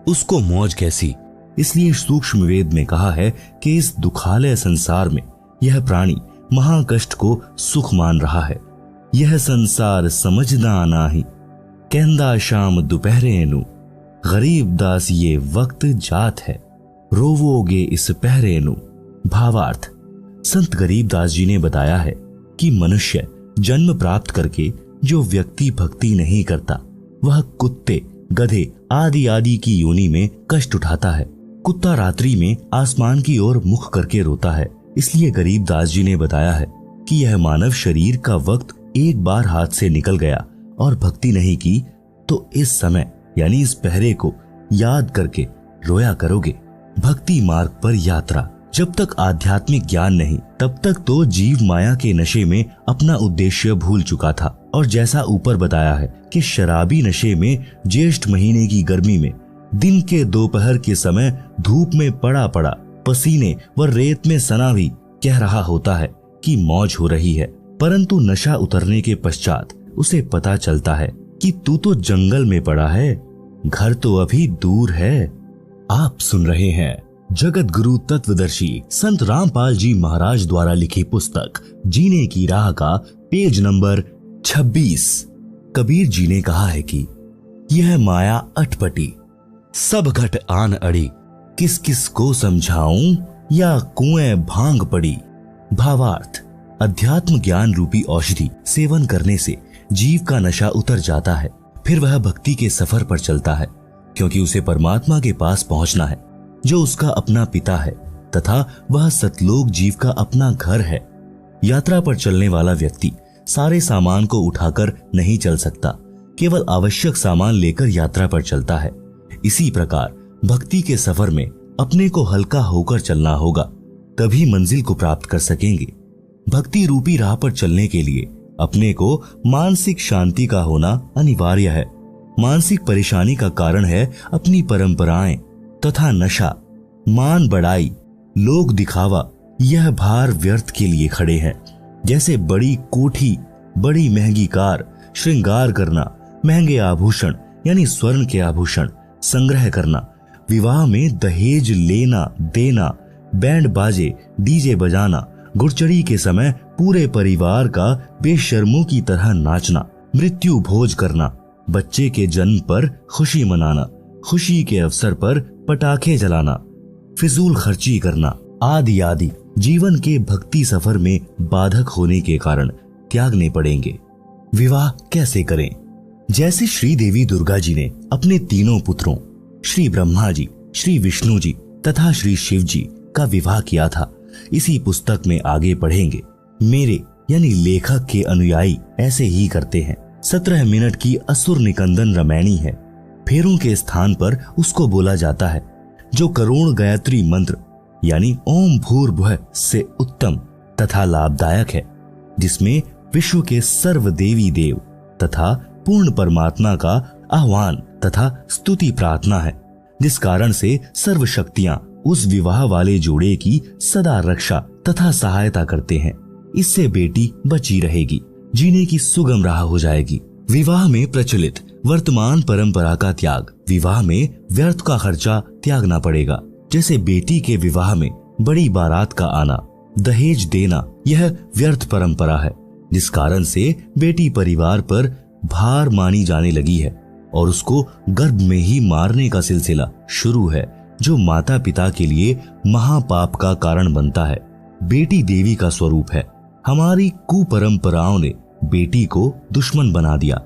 उसको मौज कैसी? इसलिए सूक्ष्म वेद में कहा है कि इस दुखालय संसार में यह प्राणी महाकष्ट को सुख मान रहा है। यह संसार समझदा नाही, कहंदा शाम दोपहरे नू, गरीब दास ये वक्त जात है, रोवोगे इस पहरे नू। भावार्थ, संत गरीब दास जी ने बताया है कि मनुष्य जन्म प्राप्त करके जो व्यक्ति भक्ति नहीं करता, वह कुत्ते, गधे आदि आदि की योनि में कष्ट उठाता है। कुत्ता रात्रि में आसमान की ओर मुख करके रोता है। इसलिए गरीबदास जी ने बताया है कि यह मानव शरीर का वक्त एक बार हाथ से निकल गया और भक्ति नहीं की तो इस समय यानी इस पहरे को याद करके रोया करोगे। भक्ति मार्ग पर यात्रा। जब तक आध्यात्मिक ज्ञान नहीं तब तक तो जीव माया के नशे में अपना उद्देश्य भूल चुका था। और जैसा ऊपर बताया है कि शराबी नशे में ज्येष्ठ महीने की गर्मी में दिन के दोपहर के समय धूप में पड़ा पड़ा पसीने व रेत में सना भी कह रहा होता है कि मौज हो रही है, परंतु नशा उतरने के पश्चात उसे पता चलता है कि तू तो जंगल में पड़ा है, घर तो अभी दूर है। आप सुन रहे हैं जगत गुरु तत्वदर्शी संत रामपाल जी महाराज द्वारा लिखी पुस्तक जीने की राह का पेज नंबर 26। कबीर जी ने कहा है कि यह माया अटपटी, सब घट आन अड़ी, किस किस को समझाऊं या कुएं भांग पड़ी। भावार्थ, अध्यात्म ज्ञान रूपी औषधि सेवन करने से जीव का नशा उतर जाता है। फिर वह भक्ति के सफर पर चलता है, क्योंकि उसे परमात्मा के पास पहुंचना है जो उसका अपना पिता है तथा वह सतलोक जीव का अपना घर है। यात्रा पर चलने वाला व्यक्ति सारे सामान को उठाकर नहीं चल सकता, केवल आवश्यक सामान लेकर यात्रा पर चलता है। इसी प्रकार भक्ति के सफर में अपने को हल्का होकर चलना होगा, तभी मंजिल को प्राप्त कर सकेंगे। भक्ति रूपी राह पर चलने के लिए अपने को मानसिक शांति का होना अनिवार्य है। मानसिक परेशानी का कारण है अपनी परंपराएं तथा नशा, मान बढ़ाई, लोक दिखावा। यह भार व्यर्थ के लिए खड़े हैं। जैसे बड़ी कोठी, बड़ी महंगी कार, श्रृंगार करना, महंगे आभूषण यानी स्वर्ण के आभूषण संग्रह करना, विवाह में दहेज लेना देना, बैंड बाजे डीजे बजाना, गुड़चड़ी के समय पूरे परिवार का बेशर्मों की तरह नाचना, मृत्यु भोज करना, बच्चे के जन्म पर खुशी मनाना, खुशी के अवसर पर पटाखे जलाना, फिजूल खर्ची करना आदि आदि जीवन के भक्ति सफर में बाधक होने के कारण त्यागने पड़ेंगे। विवाह कैसे करें? जैसे श्री देवी दुर्गा जी ने अपने तीनों पुत्रों श्री ब्रह्मा जी, श्री विष्णु जी तथा श्री शिव जी का विवाह किया था, इसी पुस्तक में आगे पढ़ेंगे। मेरे यानी लेखक के अनुयायी ऐसे ही करते हैं। 17 मिनट की असुर निकंदन रामायणी है। फेरों के स्थान पर उसको बोला जाता है, जो करोड़ गायत्री मंत्र यानी ओम भूर्भुवः से उत्तम तथा लाभदायक है, जिसमें विश्व के सर्व देवी देव तथा पूर्ण परमात्मा का आह्वान तथा स्तुति प्रार्थना है, जिस कारण से सर्व शक्तियां उस विवाह वाले जोड़े की सदा रक्षा तथा सहायता करते हैं। इससे बेटी बची रहेगी, जीने की सुगम राह हो जाएगी। विवाह में प्रचलित वर्तमान परंपरा का त्याग, विवाह में व्यर्थ का खर्चा त्यागना पड़ेगा। जैसे बेटी के विवाह में बड़ी बारात का आना, दहेज देना, यह व्यर्थ परंपरा है, जिस कारण से बेटी परिवार पर भार मानी जाने लगी है और उसको गर्भ में ही मारने का सिलसिला शुरू है, जो माता पिता के लिए महापाप का कारण बनता है। बेटी देवी का स्वरूप है। हमारी कुपरंपराओं ने बेटी को दुश्मन बना दिया।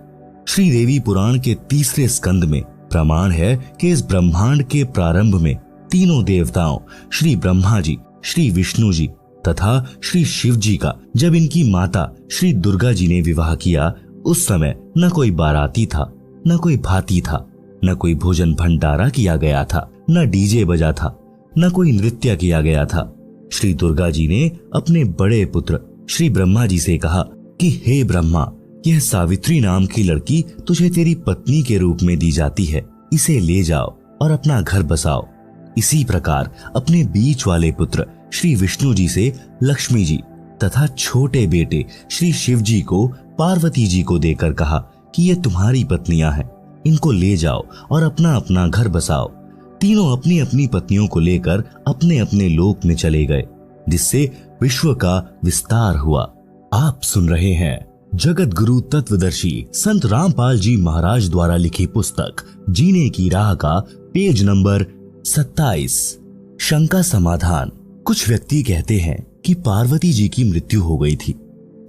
श्री देवी पुराण के 3 स्कंद में प्रमाण है कि इस ब्रह्मांड के प्रारंभ में तीनों देवताओं श्री ब्रह्मा जी, श्री विष्णु जी तथा श्री शिव जी का जब इनकी माता श्री दुर्गा जी ने विवाह किया, उस समय न कोई बाराती था, न कोई भाती था, न कोई भोजन भंडारा किया गया था, न डीजे बजा था, न कोई नृत्य किया गया था। श्री दुर्गा जी ने अपने बड़े पुत्र श्री ब्रह्मा जी से कहा कि हे ब्रह्मा, यह सावित्री नाम की लड़की तुझे तेरी पत्नी के रूप में दी जाती है, इसे ले जाओ और अपना घर बसाओ। इसी प्रकार अपने बीच वाले पुत्र श्री विष्णु जी से लक्ष्मी जी तथा छोटे बेटे श्री शिव जी को पार्वती जी को देकर कहा कि ये तुम्हारी पत्नियां हैं, इनको ले जाओ और अपना अपना घर बसाओ। तीनों अपनी अपनी पत्नियों को लेकर अपने अपने लोक में चले गए, जिससे विश्व का विस्तार हुआ। आप सुन रहे हैं जगत गुरु तत्वदर्शी संत रामपाल जी महाराज द्वारा लिखी पुस्तक जीने की राह का पेज नंबर 27। शंका समाधान। कुछ व्यक्ति कहते हैं कि पार्वती जी की मृत्यु हो गई थी।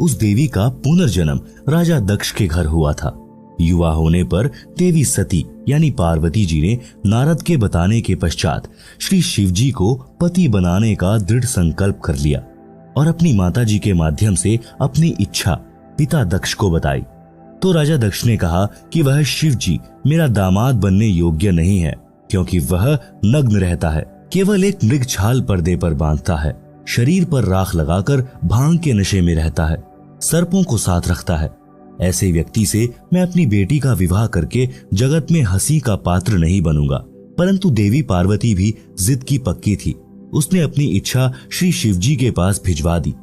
उस देवी का पुनर्जन्म राजा दक्ष के घर हुआ था। युवा होने पर देवी सती यानी पार्वती जी ने नारद के बताने के पश्चात श्री शिव जी को पति बनाने का दृढ़ संकल्प कर लिया और अपनी माता जी के माध्यम से अपनी इच्छा पिता दक्ष को बताई। तो राजा दक्ष ने कहा कि वह शिव जी मेरा दामाद बनने योग्य नहीं है, क्योंकि वह नग्न रहता है, केवल एक मृग छाल पर्दे पर बांधता है, शरीर पर राख लगाकर भांग के नशे में रहता है, सर्पों को साथ रखता है। ऐसे व्यक्ति से मैं अपनी बेटी का विवाह करके जगत में हंसी का पात्र नहीं बनूंगा। परंतु देवी पार्वती भी जिद की पक्की थी। उसने अपनी इच्छा श्री शिव जी के पास भिजवा दी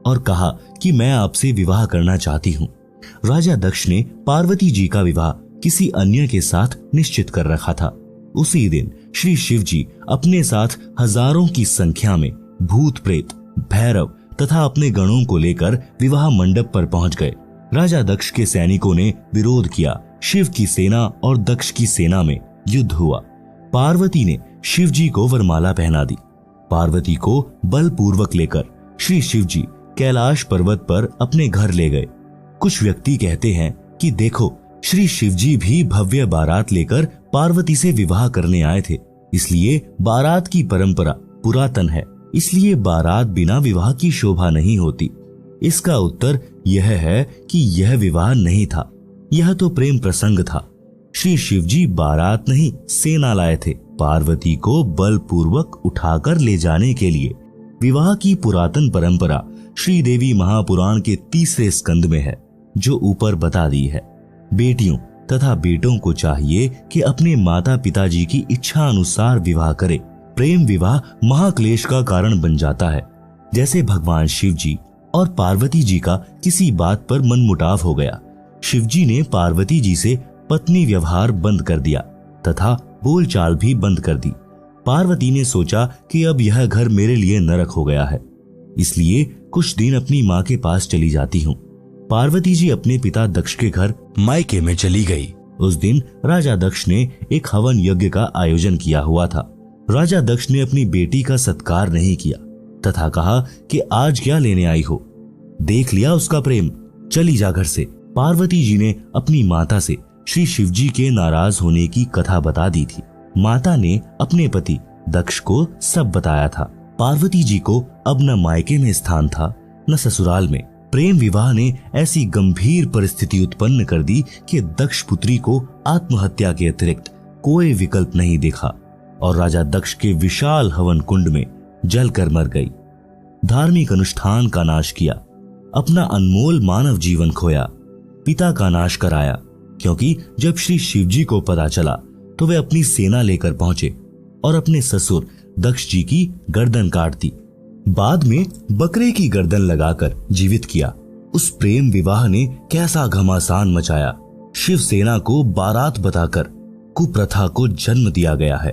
और कहा कि मैं आपसे विवाह करना चाहती हूँ। राजा दक्ष ने पार्वती जी का विवाह किसी अन्य के साथ निश्चित कर रखा था। उसी दिन श्री शिव जी अपने साथ हजारों की संख्या में भूत प्रेत, भैरव तथा अपने गणों को लेकर विवाह मंडप पर पहुंच गए। राजा दक्ष के सैनिकों ने विरोध किया। शिव की सेना और दक्ष की सेना में युद्ध हुआ। पार्वती ने शिव जी को वरमाला पहना दी। पार्वती को बलपूर्वक लेकर श्री शिव जी कैलाश पर्वत पर अपने घर ले गए। कुछ व्यक्ति कहते हैं कि देखो, श्री शिव जी भी भव्य बारात लेकर पार्वती से विवाह करने आए थे, इसलिए बारात की परंपरा पुरातन है, इसलिए बारात बिना विवाह की शोभा नहीं होती। इसका उत्तर यह है कि यह विवाह नहीं था, यह तो प्रेम प्रसंग था। श्री शिव जी बारात नहीं सेना लाए थे, पार्वती को बलपूर्वक उठाकर ले जाने के लिए। विवाह की पुरातन परंपरा श्रीदेवी महापुराण के 3 स्कंद में है, जो ऊपर बता दी है। बेटियों तथा बेटों को चाहिए कि अपने माता पिताजी की इच्छा अनुसार विवाह करें। प्रेम विवाह महाक्लेश का कारण बन जाता है। जैसे भगवान शिव जी और पार्वती जी का किसी बात पर मनमुटाव हो गया। शिव जी ने पार्वती जी से पत्नी व्यवहार बंद कर दिया तथा बोलचाल भी बंद कर दी। पार्वती ने सोचा कि अब यह घर मेरे लिए नरक हो गया है, इसलिए कुछ दिन अपनी माँ के पास चली जाती हूँ। पार्वती जी अपने पिता दक्ष के घर मायके में चली गई। उस दिन राजा दक्ष ने एक हवन यज्ञ का आयोजन किया हुआ था। राजा दक्ष ने अपनी बेटी का सत्कार नहीं किया तथा कहा कि आज क्या लेने आई हो, देख लिया उसका प्रेम, चली जा घर से। पार्वती जी ने अपनी माता से श्री शिव जी के नाराज होने की कथा बता दी थी। माता ने अपने पति दक्ष को सब बताया था। पार्वती जी को अब न मायके में स्थान था न ससुराल में। प्रेम विवाह ने ऐसी गंभीर परिस्थिति उत्पन्न कर दी कि दक्ष पुत्री को आत्महत्या के अतिरिक्त कोई विकल्प नहीं देखा और राजा दक्ष के विशाल हवन कुंड में जलकर मर गई। धार्मिक अनुष्ठान का नाश किया, अपना अनमोल मानव जीवन खोया, पिता का नाश कराया, क्योंकि जब श्री शिव जी को पता चला तो वे अपनी सेना लेकर पहुंचे और अपने ससुर दक्ष जी की गर्दन काट दी। बाद में बकरे की गर्दन लगाकर जीवित किया। उस प्रेम विवाह ने कैसा घमासान मचाया। शिव सेना को बारात बताकर कुप्रथा को जन्म दिया गया है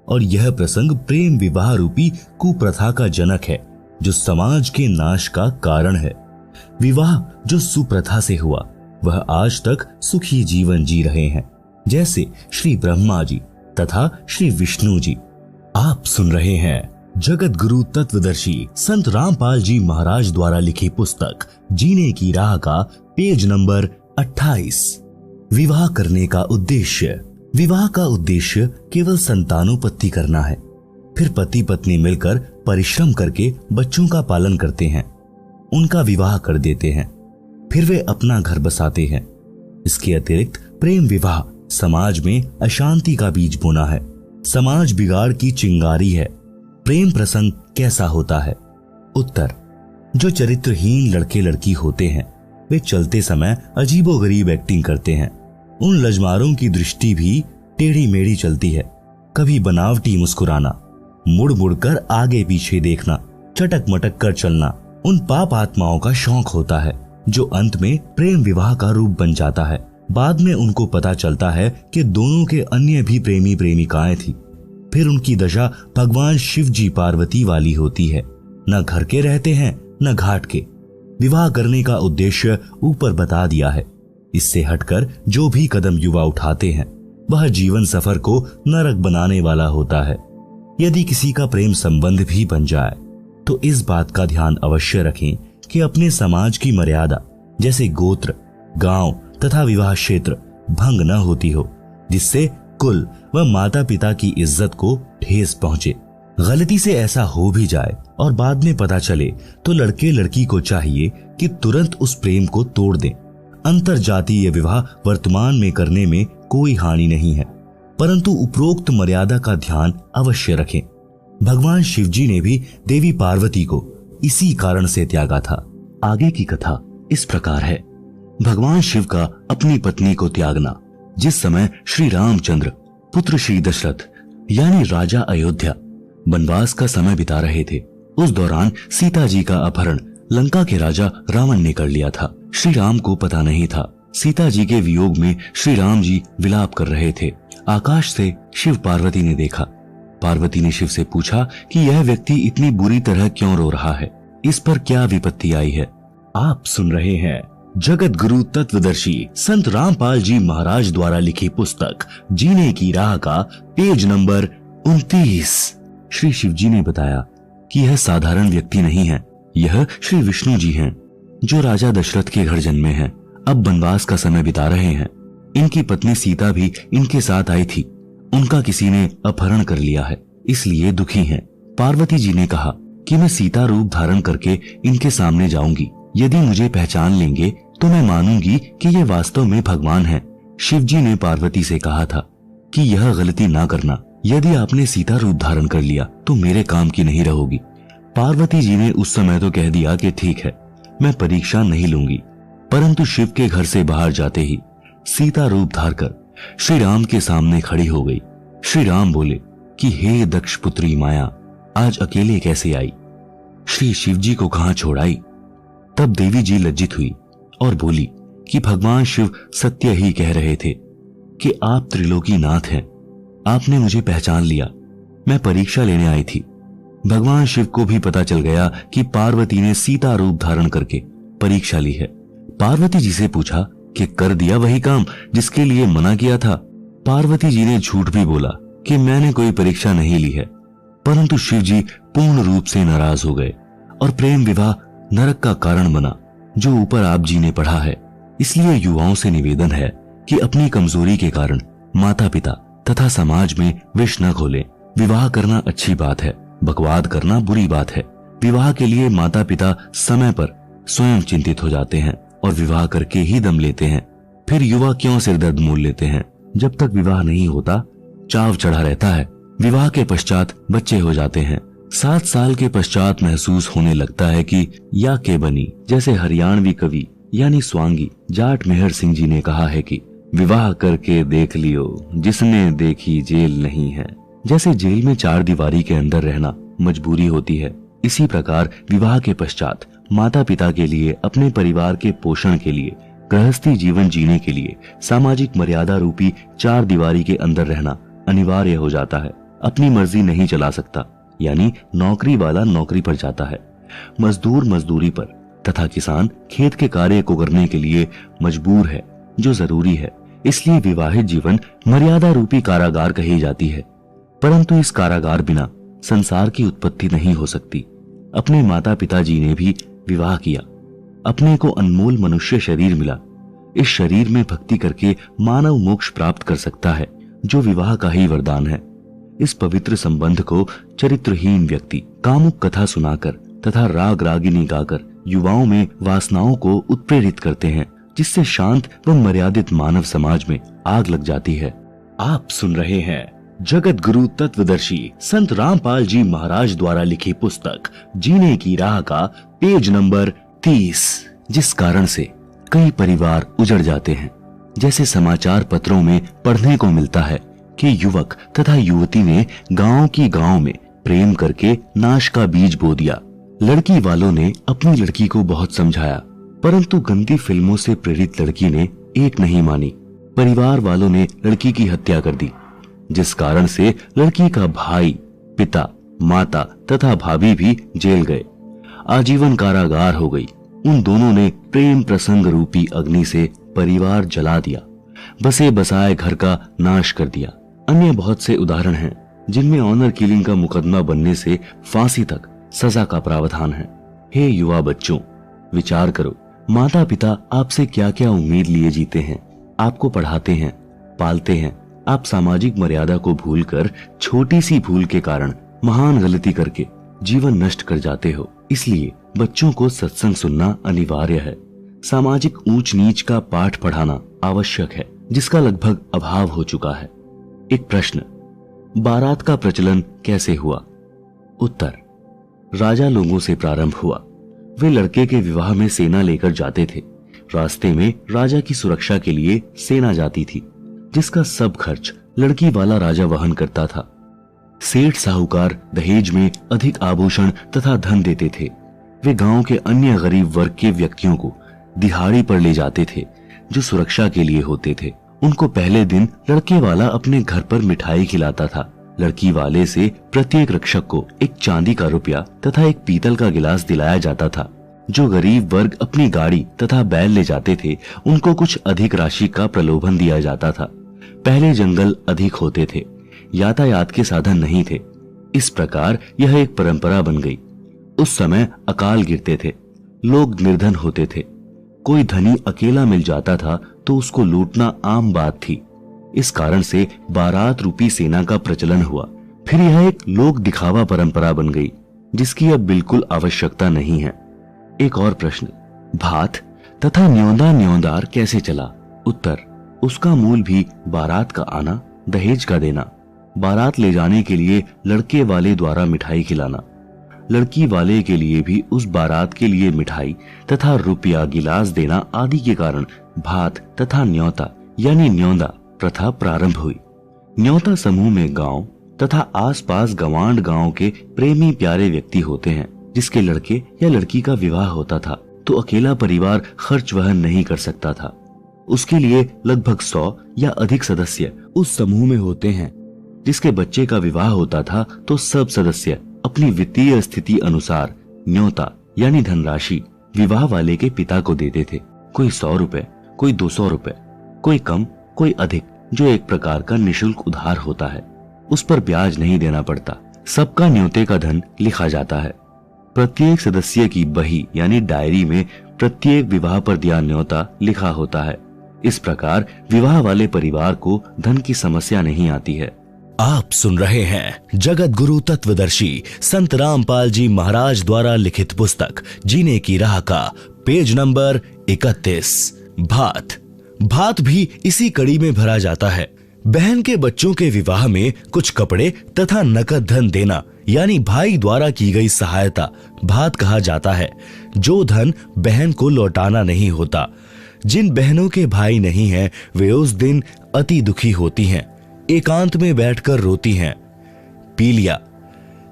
और यह प्रसंग प्रेम विवाह रूपी कुप्रथा का जनक है, जो समाज के नाश का कारण है। विवाह जो सुप्रथा से हुआ वह आज तक सुखी जीवन जी रहे हैं, जैसे श्री ब्रह्मा जी तथा श्री विष्णु जी। आप सुन रहे हैं जगत गुरु तत्वदर्शी संत रामपाल जी महाराज द्वारा लिखी पुस्तक जीने की राह का पेज नंबर 28। विवाह करने का उद्देश्य। विवाह का उद्देश्य केवल संतानोत्पत्ति करना है। फिर पति पत्नी मिलकर परिश्रम करके बच्चों का पालन करते हैं, उनका विवाह कर देते हैं, फिर वे अपना घर बसाते हैं। इसके अतिरिक्त प्रेम विवाह समाज में अशांति का बीज बोना है, समाज बिगाड़ की चिंगारी है। प्रेम प्रसंग कैसा होता है? उत्तर, जो चरित्रहीन लड़के लड़की होते हैं वे चलते समय अजीबोगरीब एक्टिंग करते हैं। उन लजमारों की दृष्टि भी टेढ़ी मेढ़ी चलती है, कभी बनावटी मुस्कुराना, मुड़ मुड़कर आगे पीछे देखना, चटक मटक कर चलना उन पाप आत्माओं का शौक होता है, जो अंत में प्रेम विवाह का रूप बन जाता है। बाद में उनको पता चलता है कि दोनों के अन्य भी प्रेमी प्रेमिकाएं थी। फिर उनकी दशा भगवान शिव जी पार्वती वाली होती है, न घर के रहते हैं न घाट के। विवाह करने का उद्देश्य ऊपर बता दिया है। इससे हटकर जो भी कदम युवा उठाते हैं वह जीवन सफर को नरक बनाने वाला होता है। यदि किसी का प्रेम संबंध भी बन जाए तो इस बात का ध्यान अवश्य रखें कि अपने समाज की मर्यादा जैसे गोत्र, गांव तथा विवाह क्षेत्र भंग न होती हो, जिससे कुल व माता पिता की इज्जत को ठेस पहुंचे। गलती से ऐसा हो भी जाए और बाद में पता चले तो लड़के लड़की को चाहिए कि तुरंत उस प्रेम को तोड़ दें। अंतर जातीय विवाह वर्तमान में करने में कोई हानि नहीं है, परंतु उपरोक्त मर्यादा का ध्यान अवश्य रखें। भगवान शिवजी ने भी देवी पार्वती को इसी कारण से त्यागा था। आगे की कथा इस प्रकार है। भगवान शिव का अपनी पत्नी को त्यागना। जिस समय श्री रामचंद्र पुत्र श्री दशरथ यानी राजा अयोध्या वनवास का समय बिता रहे थे, उस दौरान सीता जी का अपहरण लंका के राजा रावण ने कर लिया था। श्री राम को पता नहीं था। सीता जी के वियोग में श्री राम जी विलाप कर रहे थे। आकाश से शिव पार्वती ने देखा। पार्वती ने शिव से पूछा कि यह व्यक्ति इतनी बुरी तरह क्यों रो रहा है, इस पर क्या विपत्ति आई है। आप सुन रहे हैं जगत गुरु तत्वदर्शी संत रामपाल जी महाराज द्वारा लिखी पुस्तक जीने की राह का पेज नंबर 29। श्री शिवजी ने बताया कि यह साधारण व्यक्ति नहीं है, यह श्री विष्णु जी हैं, जो राजा दशरथ के घर जन्मे हैं। अब वनवास का समय बिता रहे हैं। इनकी पत्नी सीता भी इनके साथ आई थी, उनका किसी ने अपहरण कर लिया है, इसलिए दुखी हैं। पार्वती जी ने कहा कि मैं सीता रूप धारण करके इनके सामने जाऊंगी। यदि मुझे पहचान लेंगे तो मैं मानूंगी कि ये वास्तव में भगवान हैं। शिवजी ने पार्वती से कहा था कि यह गलती ना करना, यदि आपने सीता रूप धारण कर लिया तो मेरे काम की नहीं रहोगी। पार्वती जी ने उस समय तो कह दिया कि ठीक है, मैं परीक्षा नहीं लूंगी। परंतु शिव के घर से बाहर जाते ही सीता रूप धारकर श्री राम के सामने खड़ी हो गई। श्री राम बोले कि हे दक्ष पुत्री माया, आज अकेले कैसे आई? श्री शिवजी को कहां छोड़ आई? तब देवी जी लज्जित हुई और बोली कि भगवान शिव सत्य ही कह रहे थे कि आप त्रिलोकी नाथ हैं। आपने मुझे पहचान लिया, मैं परीक्षा लेने आई थी। भगवान शिव को भी पता चल गया कि पार्वती ने सीता रूप धारण करके परीक्षा ली है। पार्वती जी से पूछा कि कर दिया वही काम जिसके लिए मना किया था। पार्वती जी ने झूठ भी बोला कि मैंने कोई परीक्षा नहीं ली है, परंतु शिव जी पूर्ण रूप से नाराज हो गए और प्रेम विवाह नरक का कारण बना, जो ऊपर आप जी ने पढ़ा है। इसलिए युवाओं से निवेदन है कि अपनी कमजोरी के कारण माता पिता तथा समाज में विष न खोलें। विवाह करना अच्छी बात है, बकवाद करना बुरी बात है। विवाह के लिए माता पिता समय पर स्वयं चिंतित हो जाते हैं और विवाह करके ही दम लेते हैं। फिर युवा क्यों सिरदर्द मोल लेते हैं? जब तक विवाह नहीं होता चाव चढ़ा रहता है। विवाह के पश्चात बच्चे हो जाते हैं। 7 साल के पश्चात महसूस होने लगता है कि या के बनी, जैसे हरियाणवी कवि यानी स्वांगी जाट मेहर सिंह जी ने कहा है कि विवाह करके देख लियो, जिसने देखी जेल नहीं है। जैसे जेल में 4 दीवारी के अंदर रहना मजबूरी होती है, इसी प्रकार विवाह के पश्चात माता पिता के लिए, अपने परिवार के पोषण के लिए, गृहस्थी जीवन जीने के लिए सामाजिक मर्यादा रूपी 4 दीवारी के अंदर रहना अनिवार्य हो जाता है। अपनी मर्जी नहीं चला सकता, यानी नौकरी वाला नौकरी पर जाता है, मजदूर मजदूरी पर, तथा किसान खेत के कार्य को करने के लिए मजबूर है, जो जरूरी है। इसलिए विवाहित जीवन मर्यादा रूपी कारागार कही जाती है। परंतु इस कारागार बिना संसार की उत्पत्ति नहीं हो सकती। अपने माता पिता जी ने भी विवाह किया, अपने को अनमोल मनुष्य शरीर मिला। इस शरीर में भक्ति करके मानव मोक्ष प्राप्त कर सकता है, जो विवाह का ही वरदान है। इस पवित्र संबंध को चरित्रहीन व्यक्ति कामुक कथा सुनाकर तथा राग रागिनी गाकर युवाओं में वासनाओं को उत्प्रेरित करते हैं, जिससे शांत व मर्यादित मानव समाज में आग लग जाती है। आप सुन रहे हैं जगत गुरु तत्वदर्शी संत रामपाल जी महाराज द्वारा लिखी पुस्तक जीने की राह का पेज नंबर 30, जिस कारण से कई परिवार उजड़ जाते हैं। जैसे समाचार पत्रों में पढ़ने को मिलता है कि युवक तथा युवती ने गांव की गांव में प्रेम करके नाश का बीज बो दिया। लड़की वालों ने अपनी लड़की को बहुत समझाया, परंतु गंदी फिल्मों से प्रेरित लड़की ने एक नहीं मानी। परिवार वालों ने लड़की की हत्या कर दी, जिस कारण से लड़की का भाई, पिता, माता तथा भाभी भी जेल गए। आजीवन कारागार हो गई। उन दोनों ने प्रेम प्रसंग रूपी अग्नि से परिवार जला दिया, बसे बसाए घर का नाश कर दिया। अन्य बहुत से उदाहरण हैं जिनमें ऑनर किलिंग का मुकदमा बनने से फांसी तक सजा का प्रावधान है। हे युवा बच्चों, विचार करो, माता पिता आपसे क्या क्या उम्मीद लिए जीते हैं। आपको पढ़ाते हैं, पालते हैं। आप सामाजिक मर्यादा को भूलकर छोटी सी भूल के कारण महान गलती करके जीवन नष्ट कर जाते हो। इसलिए बच्चों को सत्संग सुनना अनिवार्य है। सामाजिक ऊंच नीच का पाठ पढ़ाना आवश्यक है, जिसका लगभग अभाव हो चुका है। एक प्रश्न, बारात का प्रचलन कैसे हुआ? उत्तर, राजा लोगों से प्रारंभ हुआ। वे लड़के के विवाह में सेना लेकर जाते थे। रास्ते में राजा की सुरक्षा के लिए सेना जाती थी, जिसका सब खर्च लड़की वाला राजा वहन करता था। सेठ साहूकार दहेज में अधिक आभूषण तथा धन देते थे। वे गांव के अन्य गरीब वर्ग के व्यक्तियों को दिहाड़ी पर ले जाते थे, जो सुरक्षा के लिए होते थे। उनको पहले दिन लड़के वाला अपने घर पर मिठाई खिलाता था। लड़की वाले से प्रत्येक रक्षक को एक चांदी का रुपया तथा एक पीतल का गिलास दिलाया जाता था। जो गरीब वर्ग अपनी गाड़ी तथा बैल ले जाते थे, उनको कुछ अधिक राशि का प्रलोभन दिया जाता था। पहले जंगल अधिक होते थे, यातायात के साधन नहीं थे। इस प्रकार यह एक परंपरा बन गई। उस समय अकाल गिरते थे, लोग निर्धन होते थे। कोई धनी अकेला मिल जाता था तो उसको लूटना आम बात थी। इस कारण से बारात रूपी सेना का प्रचलन हुआ। फिर यह एक लोक दिखावा परंपरा बन गई, जिसकी अब बिल्कुल आवश्यकता नहीं है। एक और प्रश्न, भात तथा न्योंदा न्योंदार कैसे चला? उत्तर, उसका मूल भी बारात का आना, दहेज का देना, बारात ले जाने के लिए लड़के वाले द्वारा मिठाई खिलाना, लड़की वाले के लिए भी उस बारात के लिए मिठाई तथा रुपया गिलास देना आदि के कारण भात तथा न्योता यानी न्योंदा प्रथा प्रारंभ हुई। न्योता समूह में गांव तथा आसपास गवांड गांव के प्रेमी प्यारे व्यक्ति होते हैं। जिसके लड़के या लड़की का विवाह होता था तो अकेला परिवार खर्च वहन नहीं कर सकता था। उसके लिए लगभग 100 या अधिक सदस्य उस समूह में होते हैं। जिसके बच्चे का विवाह होता था तो सब सदस्य अपनी वित्तीय स्थिति अनुसार न्योता यानी धनराशि विवाह वाले के पिता को देते थे। कोई 100 रुपए, कोई 200 रुपए, कोई कम, कोई अधिक, जो एक प्रकार का निशुल्क उधार होता है। उस पर ब्याज नहीं देना पड़ता। सबका न्योते का धन लिखा जाता है। प्रत्येक सदस्य की बही यानी डायरी में प्रत्येक विवाह पर दिया न्योता लिखा होता है। इस प्रकार विवाह वाले परिवार को धन की समस्या नहीं आती है। आप सुन रहे हैं जगत गुरु तत्वदर्शी संत रामपाल जी महाराज द्वारा लिखित पुस्तक जीने की राह का पेज नंबर 31। भात भी इसी कड़ी में भरा जाता है। बहन के बच्चों के विवाह में कुछ कपड़े तथा नकद धन देना यानी भाई द्वारा की गई सहायता भात कहा जाता है। जो धन बहन को लौटाना नहीं होता। जिन बहनों के भाई नहीं हैं, वे उस दिन अति दुखी होती हैं, एकांत में बैठकर रोती हैं। पीलिया,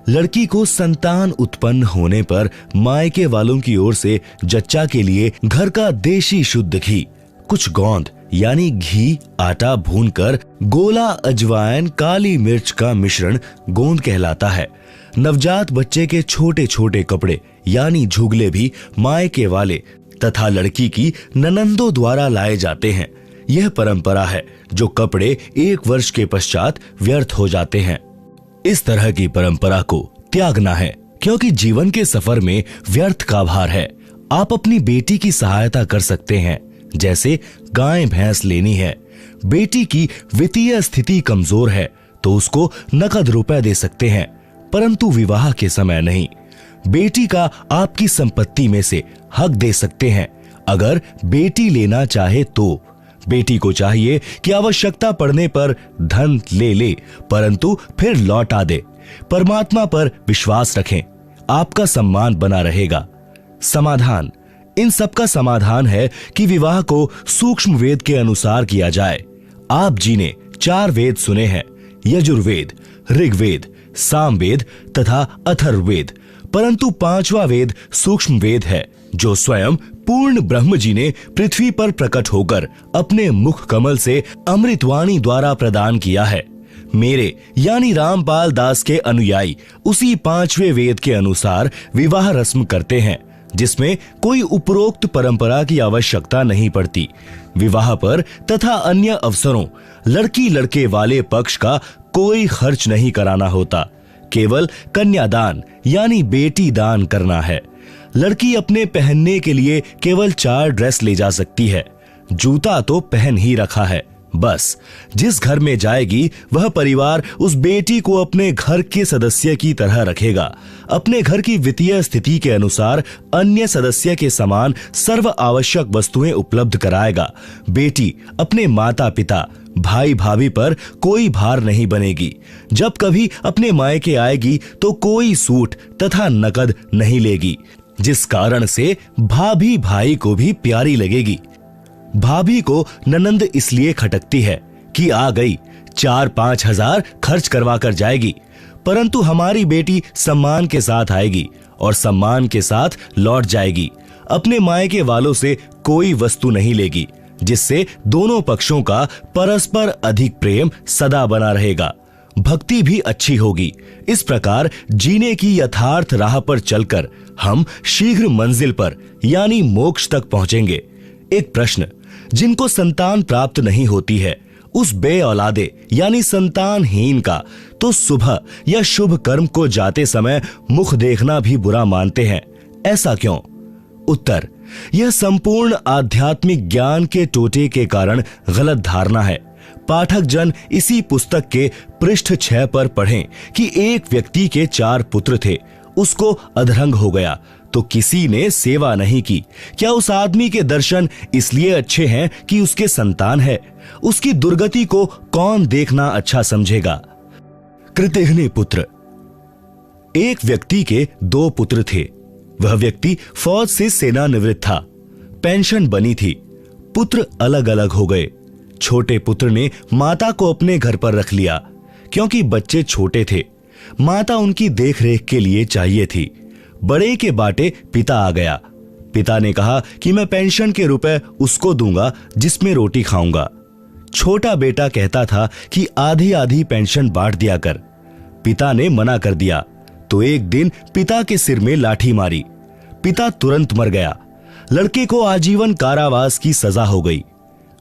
लड़की को संतान उत्पन्न होने पर मायके वालों की ओर से जच्चा के लिए घर का देशी शुद्ध घी, कुछ गोंद यानी घी, आटा भूनकर गोला, अजवाइन, काली मिर्च का मिश्रण गोंद कहलाता है। नवजात बच्चे के छोटे छोटे कपड़े यानी झुगले भी मायके वाले तथा लड़की की ननंदों द्वारा लाए जाते हैं। यह परंपरा है जो कपड़े 1 वर्ष के पश्चात व्यर्थ हो जाते हैं। इस तरह की परंपरा को त्यागना है, क्योंकि जीवन के सफर में व्यर्थ का भार है। आप अपनी बेटी की सहायता कर सकते हैं, जैसे गाय भैंस लेनी है। बेटी की वित्तीय स्थिति कमजोर है तो उसको नकद रुपए दे सकते हैं, परंतु विवाह के समय नहीं। बेटी का आपकी संपत्ति में से हक दे सकते हैं अगर बेटी लेना चाहे तो। बेटी को चाहिए कि आवश्यकता पड़ने पर धन ले, परंतु फिर लौटा दे। परमात्मा पर विश्वास रखें, आपका सम्मान बना रहेगा। समाधान, इन सब का समाधान है कि विवाह को सूक्ष्म वेद के अनुसार किया जाए। आप जी ने 4 वेद सुने हैं, यजुर्वेद, ऋग्वेद, सामवेद तथा अथर्ववेद, परंतु 5वां वेद सूक्ष्म वेद है, जो स्वयं पूर्ण ब्रह्म जी ने पृथ्वी पर प्रकट होकर अपने मुख कमल से अमृतवाणी द्वारा प्रदान किया है। मेरे यानी रामपाल दास के अनुयायी उसी 5वें वेद के अनुसार विवाह रस्म करते हैं, जिसमें कोई उपरोक्त परंपरा की आवश्यकता नहीं पड़ती। विवाह पर तथा अन्य अवसरों लड़की लड़के वाले पक्ष का कोई खर्च नहीं कराना होता, केवल कन्यादान यानी बेटी दान करना है। लड़की अपने पहनने के लिए केवल 4 ड्रेस ले जा सकती है। जूता तो पहन ही रखा है। बस जिस घर में जाएगी वह परिवार उस बेटी को अपने घर के सदस्य की तरह रखेगा, अपने घर की वित्तीय स्थिति के अनुसार अन्य सदस्य के समान सर्व आवश्यक वस्तुएं उपलब्ध कराएगा। बेटी अपने माता पिता भाई भाभी पर कोई भार नहीं बनेगी। जब कभी अपने मायके आएगी तो कोई सूट तथा नकद नहीं लेगी, जिस कारण से भाभी भाई को भी प्यारी लगेगी। भाभी को ननंद इसलिए खटकती है कि आ गई, 4-5 हजार खर्च करवा कर जाएगी, परंतु हमारी बेटी सम्मान के साथ आएगी और सम्मान के साथ लौट जाएगी। अपने मायके वालों से कोई वस्तु नहीं लेगी, जिससे दोनों पक्षों का परस्पर अधिक प्रेम सदा बना रहेगा। भक्ति भी अच्छी होगी। इस प्रकार जीने की यथार्थ राह पर चलकर हम शीघ्र मंजिल पर यानी मोक्ष तक पहुंचेंगे। एक प्रश्न, जिनको संतान प्राप्त नहीं होती है उस बे औलादे यानी संतानहीन का तो सुबह या शुभ कर्म को जाते समय मुख देखना भी बुरा मानते हैं, ऐसा क्यों? उत्तर, यह संपूर्ण आध्यात्मिक ज्ञान के टोटे के कारण गलत धारणा है। पाठक जन इसी पुस्तक के पृष्ठ 6 पर पढ़ें कि एक व्यक्ति के 4 पुत्र थे, उसको अधरंग हो गया तो किसी ने सेवा नहीं की। क्या उस आदमी के दर्शन इसलिए अच्छे हैं कि उसके संतान है? उसकी दुर्गति को कौन देखना अच्छा समझेगा? कृतघ्नि पुत्र। एक व्यक्ति के 2 पुत्र थे। वह व्यक्ति फौज से सेवानिवृत्त था। पेंशन बनी थी। पुत्र अलग अलग हो गए। छोटे पुत्र ने माता को अपने घर पर रख लिया क्योंकि बच्चे छोटे थे। माता उनकी देखरेख के लिए चाहिए थी। बड़े के बाटे पिता आ गया। पिता ने कहा कि मैं पेंशन के रुपए उसको दूंगा जिसमें रोटी खाऊंगा। छोटा बेटा कहता था कि आधी आधी पेंशन बांट दिया कर। पिता ने मना कर दिया तो एक दिन पिता के सिर में लाठी मारी। पिता तुरंत मर गया। लड़के को आजीवन कारावास की सजा हो गई।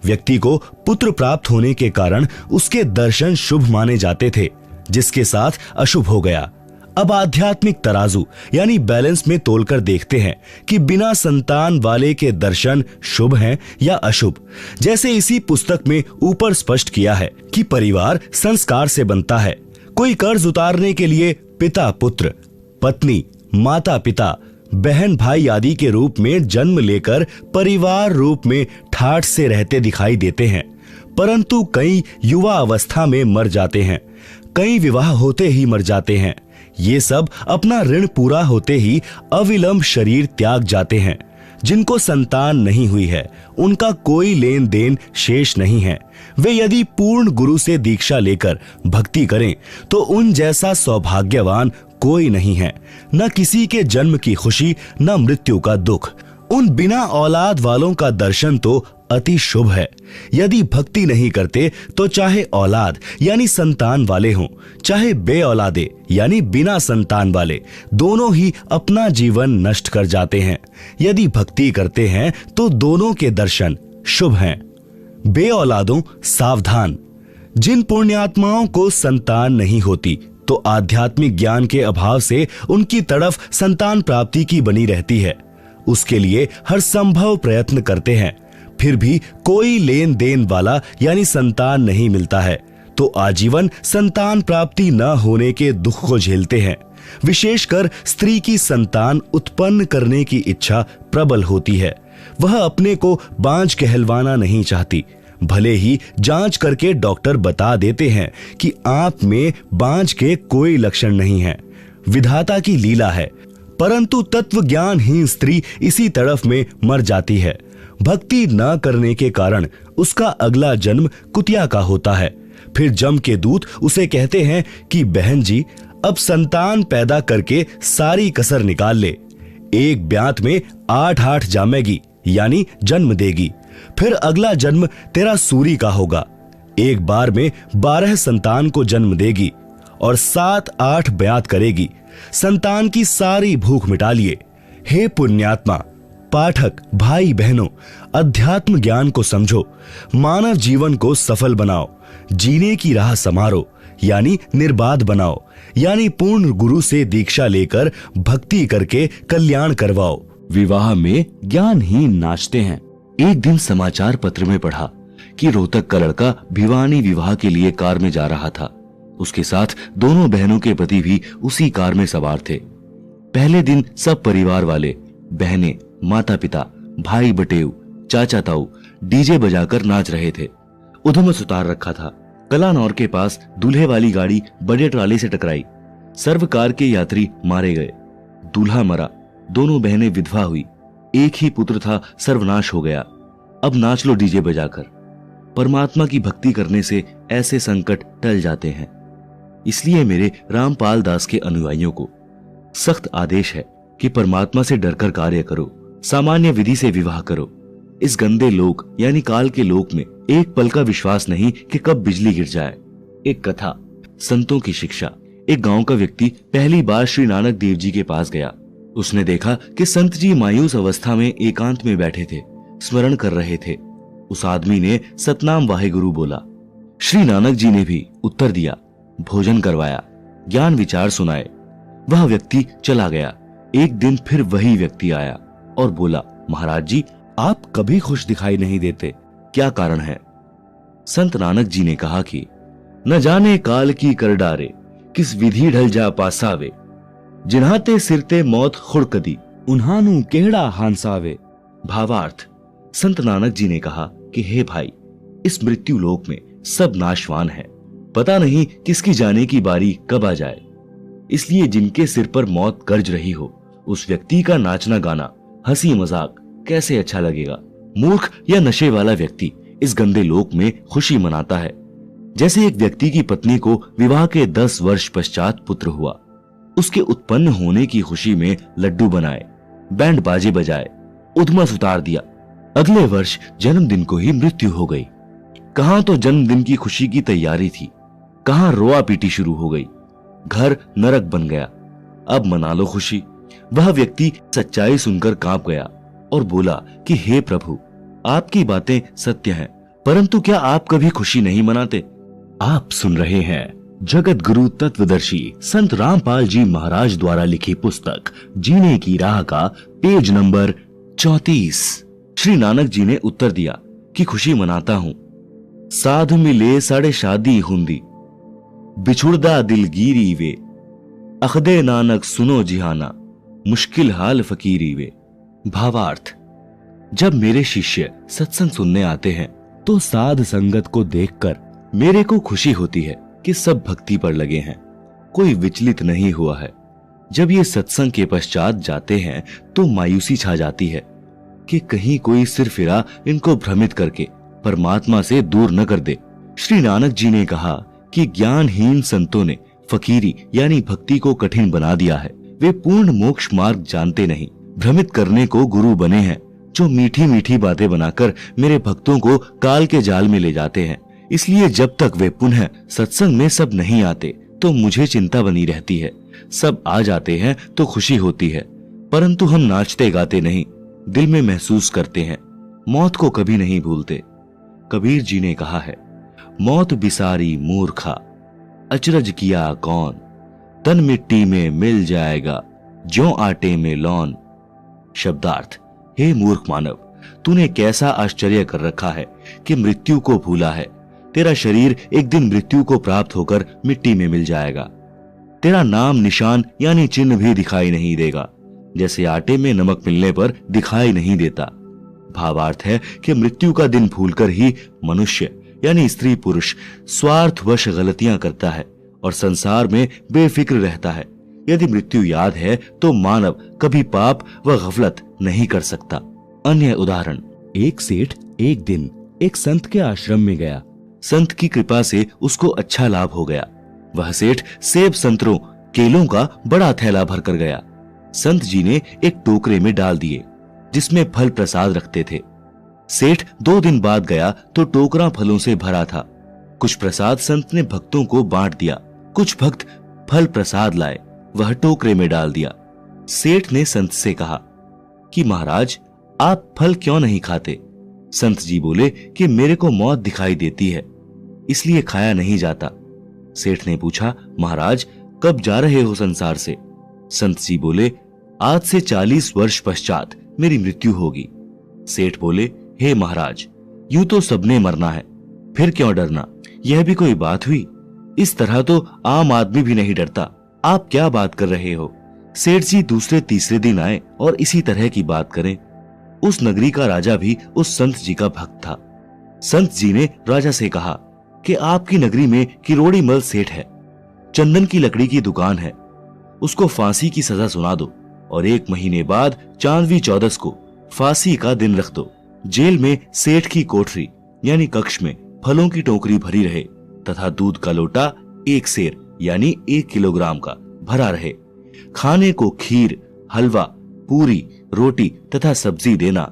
व्यक्ति को पुत्र प्राप्त होने के कारण उसके दर्शन शुभ माने जाते थे, जिसके साथ अशुभ हो गया। अब आध्यात्मिक तराजू यानी बैलेंस में तोलकर देखते हैं कि बिना संतान वाले के दर्शन शुभ हैं या अशुभ। जैसे इसी पुस्तक में ऊपर स्पष्ट किया है कि परिवार संस्कार से बनता है। कोई कर्ज उतारने के लिए पिता पुत्र, पत्नी, माता पिता, बहन भाई आदि के रूप में जन्म लेकर परिवार रूप में ठाठ से रहते दिखाई देते हैं, परंतु कई युवा अवस्था में मर जाते हैं, कई विवाह होते ही मर जाते हैं। ये सब अपना ऋण पूरा होते ही अविलंब शरीर त्याग जाते हैं। जिनको संतान नहीं हुई है उनका कोई लेन देन शेष नहीं है। वे यदि पूर्ण गुरु से दीक्षा लेकर भक्ति करें तो उन जैसा सौभाग्यवान कोई नहीं है। न किसी के जन्म की खुशी न मृत्यु का दुख। उन बिना औलाद वालों का दर्शन तो अति शुभ है। यदि भक्ति नहीं करते तो चाहे औलाद यानी संतान वाले हों, चाहे बे औलादे यानी बिना संतान वाले, दोनों ही अपना जीवन नष्ट कर जाते हैं। यदि भक्ति करते हैं तो दोनों के दर्शन शुभ हैं। बे औलादों सावधान। जिन पुण्यात्माओं को संतान नहीं होती तो आध्यात्मिक ज्ञान के अभाव से उनकी तड़फ संतान प्राप्ति की बनी रहती है। उसके लिए हर संभव प्रयत्न करते हैं, फिर भी कोई लेन देन वाला यानी संतान नहीं मिलता है तो आजीवन संतान प्राप्ति न होने के दुख को झेलते हैं। विशेषकर स्त्री की संतान उत्पन्न करने की इच्छा प्रबल होती है। वह अपने को बांझ कहलवाना नहीं चाहती। भले ही जांच करके डॉक्टर बता देते हैं कि आप में बांझ के कोई लक्षण नहीं है, विधाता की लीला है, परंतु तत्व ज्ञानहीन स्त्री इसी तड़फ में मर जाती है। भक्ति न करने के कारण उसका अगला जन्म कुतिया का होता है। फिर जम के दूत उसे कहते हैं कि बहन जी, अब संतान पैदा करके सारी कसर निकाल ले। एक ब्यात में 8 जामेगी यानी जन्म देगी। फिर अगला जन्म तेरा सूरी का होगा। एक बार में 12 संतान को जन्म देगी और 7-8 ब्यात करेगी। संतान की सारी भूख मिटा लिए। हे पुण्यात्मा, पाठक भाई बहनों, अध्यात्म ज्ञान को समझो, मानव जीवन को सफल बनाओ, जीने की राह समारो यानी निर्बाध बनाओ, यानी पूर्ण गुरु से दीक्षा लेकर भक्ति करके कल्याण करवाओ। विवाह में ज्ञानहीन नाचते हैं, एक दिन समाचार पत्र में पढ़ा कि रोहतक का लड़का भिवानी विवाह के लिए कार में जा रहा था। उसके साथ दोनों बहनों के पति भी उसी कार में सवार थे। पहले दिन सब परिवार वाले, बहनें, माता पिता, भाई बटेऊ, चाचा ताऊ डीजे बजाकर नाच रहे थे। उधमस उतार रखा था। कलानौर के पास दूल्हे वाली गाड़ी बड़े ट्राले से टकराई। सर्व कार के यात्री मारे गए। दूल्हा मरा, दोनों बहनें विधवा हुई। एक ही पुत्र था, सर्वनाश हो गया। अब नाच लो डीजे बजाकर। परमात्मा की भक्ति करने से ऐसे संकट टल जाते हैं। इसलिए मेरे रामपाल दास के अनुयायियों को सख्त आदेश है कि परमात्मा से डरकर कार्य करो, सामान्य विधि से विवाह करो। इस गंदे लोक यानी काल के लोक में एक पल का विश्वास नहीं कि कब बिजली गिर जाए। एक कथा, संतों की शिक्षा। एक गांव का व्यक्ति पहली बार श्री नानक देव जी के पास गया। उसने देखा कि संत जी मायूस अवस्था में एकांत में बैठे थे, स्मरण कर रहे थे। उस आदमी ने सतनाम वाहेगुरु बोला। श्री नानक जी ने भी उत्तर दिया, भोजन करवाया, ज्ञान विचार सुनाए। वह व्यक्ति चला गया। एक दिन फिर वही व्यक्ति आया और बोला, महाराज जी आप कभी खुश दिखाई नहीं देते, क्या कारण है? संत नानक जी ने कहा कि न जाने काल की कर डारे, किस विधि ढल जा पासावे, जिन्हाते सिरते मौत खुड़कदी, उन्हानु केहड़ा हांसावे। भावार्थ, संत नानक जी ने कहा कि हे भाई, इस मृत्यु लोक में सब नाशवान है, पता नहीं किसकी जाने की बारी कब आ जाए। इसलिए जिनके सिर पर मौत गरज रही हो, उस व्यक्ति का नाचना गाना, हंसी मजाक कैसे अच्छा लगेगा। मूर्ख या नशे वाला व्यक्ति इस गंदे लोक में खुशी मनाता है। जैसे एक व्यक्ति की पत्नी को विवाह के 10 वर्ष पश्चात पुत्र हुआ, उसके उत्पन्न होने की खुशी में लड्डू बनाए, बैंड बाजे बजाए, उधमस उतार दिया। अगले वर्ष जन्मदिन को ही मृत्यु हो गई। कहां तो जन्मदिन की खुशी की तैयारी थी, कहां रोआ पीटी शुरू हो गई। घर नरक बन गया। अब मना लो खुशी। वह व्यक्ति सच्चाई सुनकर कांप गया और बोला कि हे प्रभु, आपकी बातें सत्य हैं, परंतु क्या आप कभी खुशी नहीं मनाते? आप सुन रहे हैं जगत गुरु तत्वदर्शी संत रामपाल जी महाराज द्वारा लिखी पुस्तक जीने की राह का पेज नंबर 34। श्री नानक जी ने उत्तर दिया कि खुशी मनाता हूं। साध मिले साढ़े शादी हुंदी, बिछुड़दा दिलगीरी वे, अखदे नानक सुनो जिहाना, मुश्किल हाल फकीरी वे। भावार्थ, जब मेरे शिष्य सत्संग सुनने आते हैं तो साध संगत को देखकर मेरे को खुशी होती है कि सब भक्ति पर लगे हैं, कोई विचलित नहीं हुआ है। जब ये सत्संग के पश्चात जाते हैं तो मायूसी छा जाती है कि कहीं कोई सिरफिरा इनको भ्रमित करके परमात्मा से दूर न कर दे। श्री नानक जी ने कहा कि ज्ञानहीन संतों ने फकीरी यानी भक्ति को कठिन बना दिया है। वे पूर्ण मोक्ष मार्ग जानते नहीं, भ्रमित करने को गुरु बने हैं, जो मीठी मीठी बातें बनाकर मेरे भक्तों को काल के जाल में ले जाते हैं। इसलिए जब तक वे पुनः सत्संग में सब नहीं आते तो मुझे चिंता बनी रहती है। सब आ जाते हैं तो खुशी होती है, परंतु हम नाचते गाते नहीं, दिल में महसूस करते हैं। मौत को कभी नहीं भूलते। कबीर जी ने कहा है, मौत बिसारी मूर्खा, अचरज किया कौन, तन मिट्टी में मिल जाएगा, ज्यों आटे में लौन। शब्दार्थ, हे मूर्ख मानव, तूने कैसा आश्चर्य कर रखा है कि मृत्यु को भूला है। तेरा शरीर एक दिन मृत्यु को प्राप्त होकर मिट्टी में मिल जाएगा। तेरा नाम निशान यानी चिन्ह भी दिखाई नहीं देगा, जैसे आटे में नमक मिलने पर दिखाई नहीं देता। भावार्थ है कि मृत्यु का दिन भूलकर ही मनुष्य यानी स्त्री पुरुष स्वार्थवश गलतियां करता है और संसार में बेफिक्र रहता है। यदि मृत्यु याद है तो मानव कभी पाप व गफलत नहीं कर सकता। अन्य उदाहरण, एक सेठ एक दिन एक संत के आश्रम में गया। संत की कृपा से उसको अच्छा लाभ हो गया। वह सेठ सेब, संतरों, केलों का बड़ा थैला भर कर गया। संत जी ने एक टोकरे में डाल दिए जिसमें फल प्रसाद रखते थे। सेठ 2 दिन बाद गया तो टोकरा फलों से भरा था। कुछ प्रसाद संत ने भक्तों को बांट दिया। कुछ भक्त फल प्रसाद लाए, वह टोकरे में डाल दिया। सेठ ने संत से कहा कि महाराज, आप फल क्यों नहीं खाते? संत जी बोले कि मेरे को मौत दिखाई देती है, इसलिए खाया नहीं जाता। सेठ ने पूछा, महाराज कब जा रहे हो संसार से? संत जी बोले, आज से 40 वर्ष पश्चात मेरी मृत्यु होगी। सेठ बोले, हे महाराज, यूं तो सबने मरना है, फिर क्यों डरना? यह भी कोई बात हुई? इस तरह तो आम आदमी भी नहीं डरता। आप क्या बात कर रहे हो? सेठ जी दूसरे तीसरे दिन आए और इसी तरह की बात करें। उस नगरी का राजा भी उस संत जी का भक्त था। संत जी ने राजा से कहा कि आपकी नगरी में किरोड़ी मल सेठ है, चंदन की लकड़ी की दुकान है, उसको फांसी की सजा सुना दो और 1 महीने बाद चांदवी चौदस को फांसी का दिन रख दो। जेल में सेठ की कोठरी यानी कक्ष में फलों की टोकरी भरी रहे तथा दूध का लोटा 1 सेर यानी 1 किलोग्राम का भरा रहे। खाने को खीर, हलवा, पूरी, रोटी तथा सब्जी देना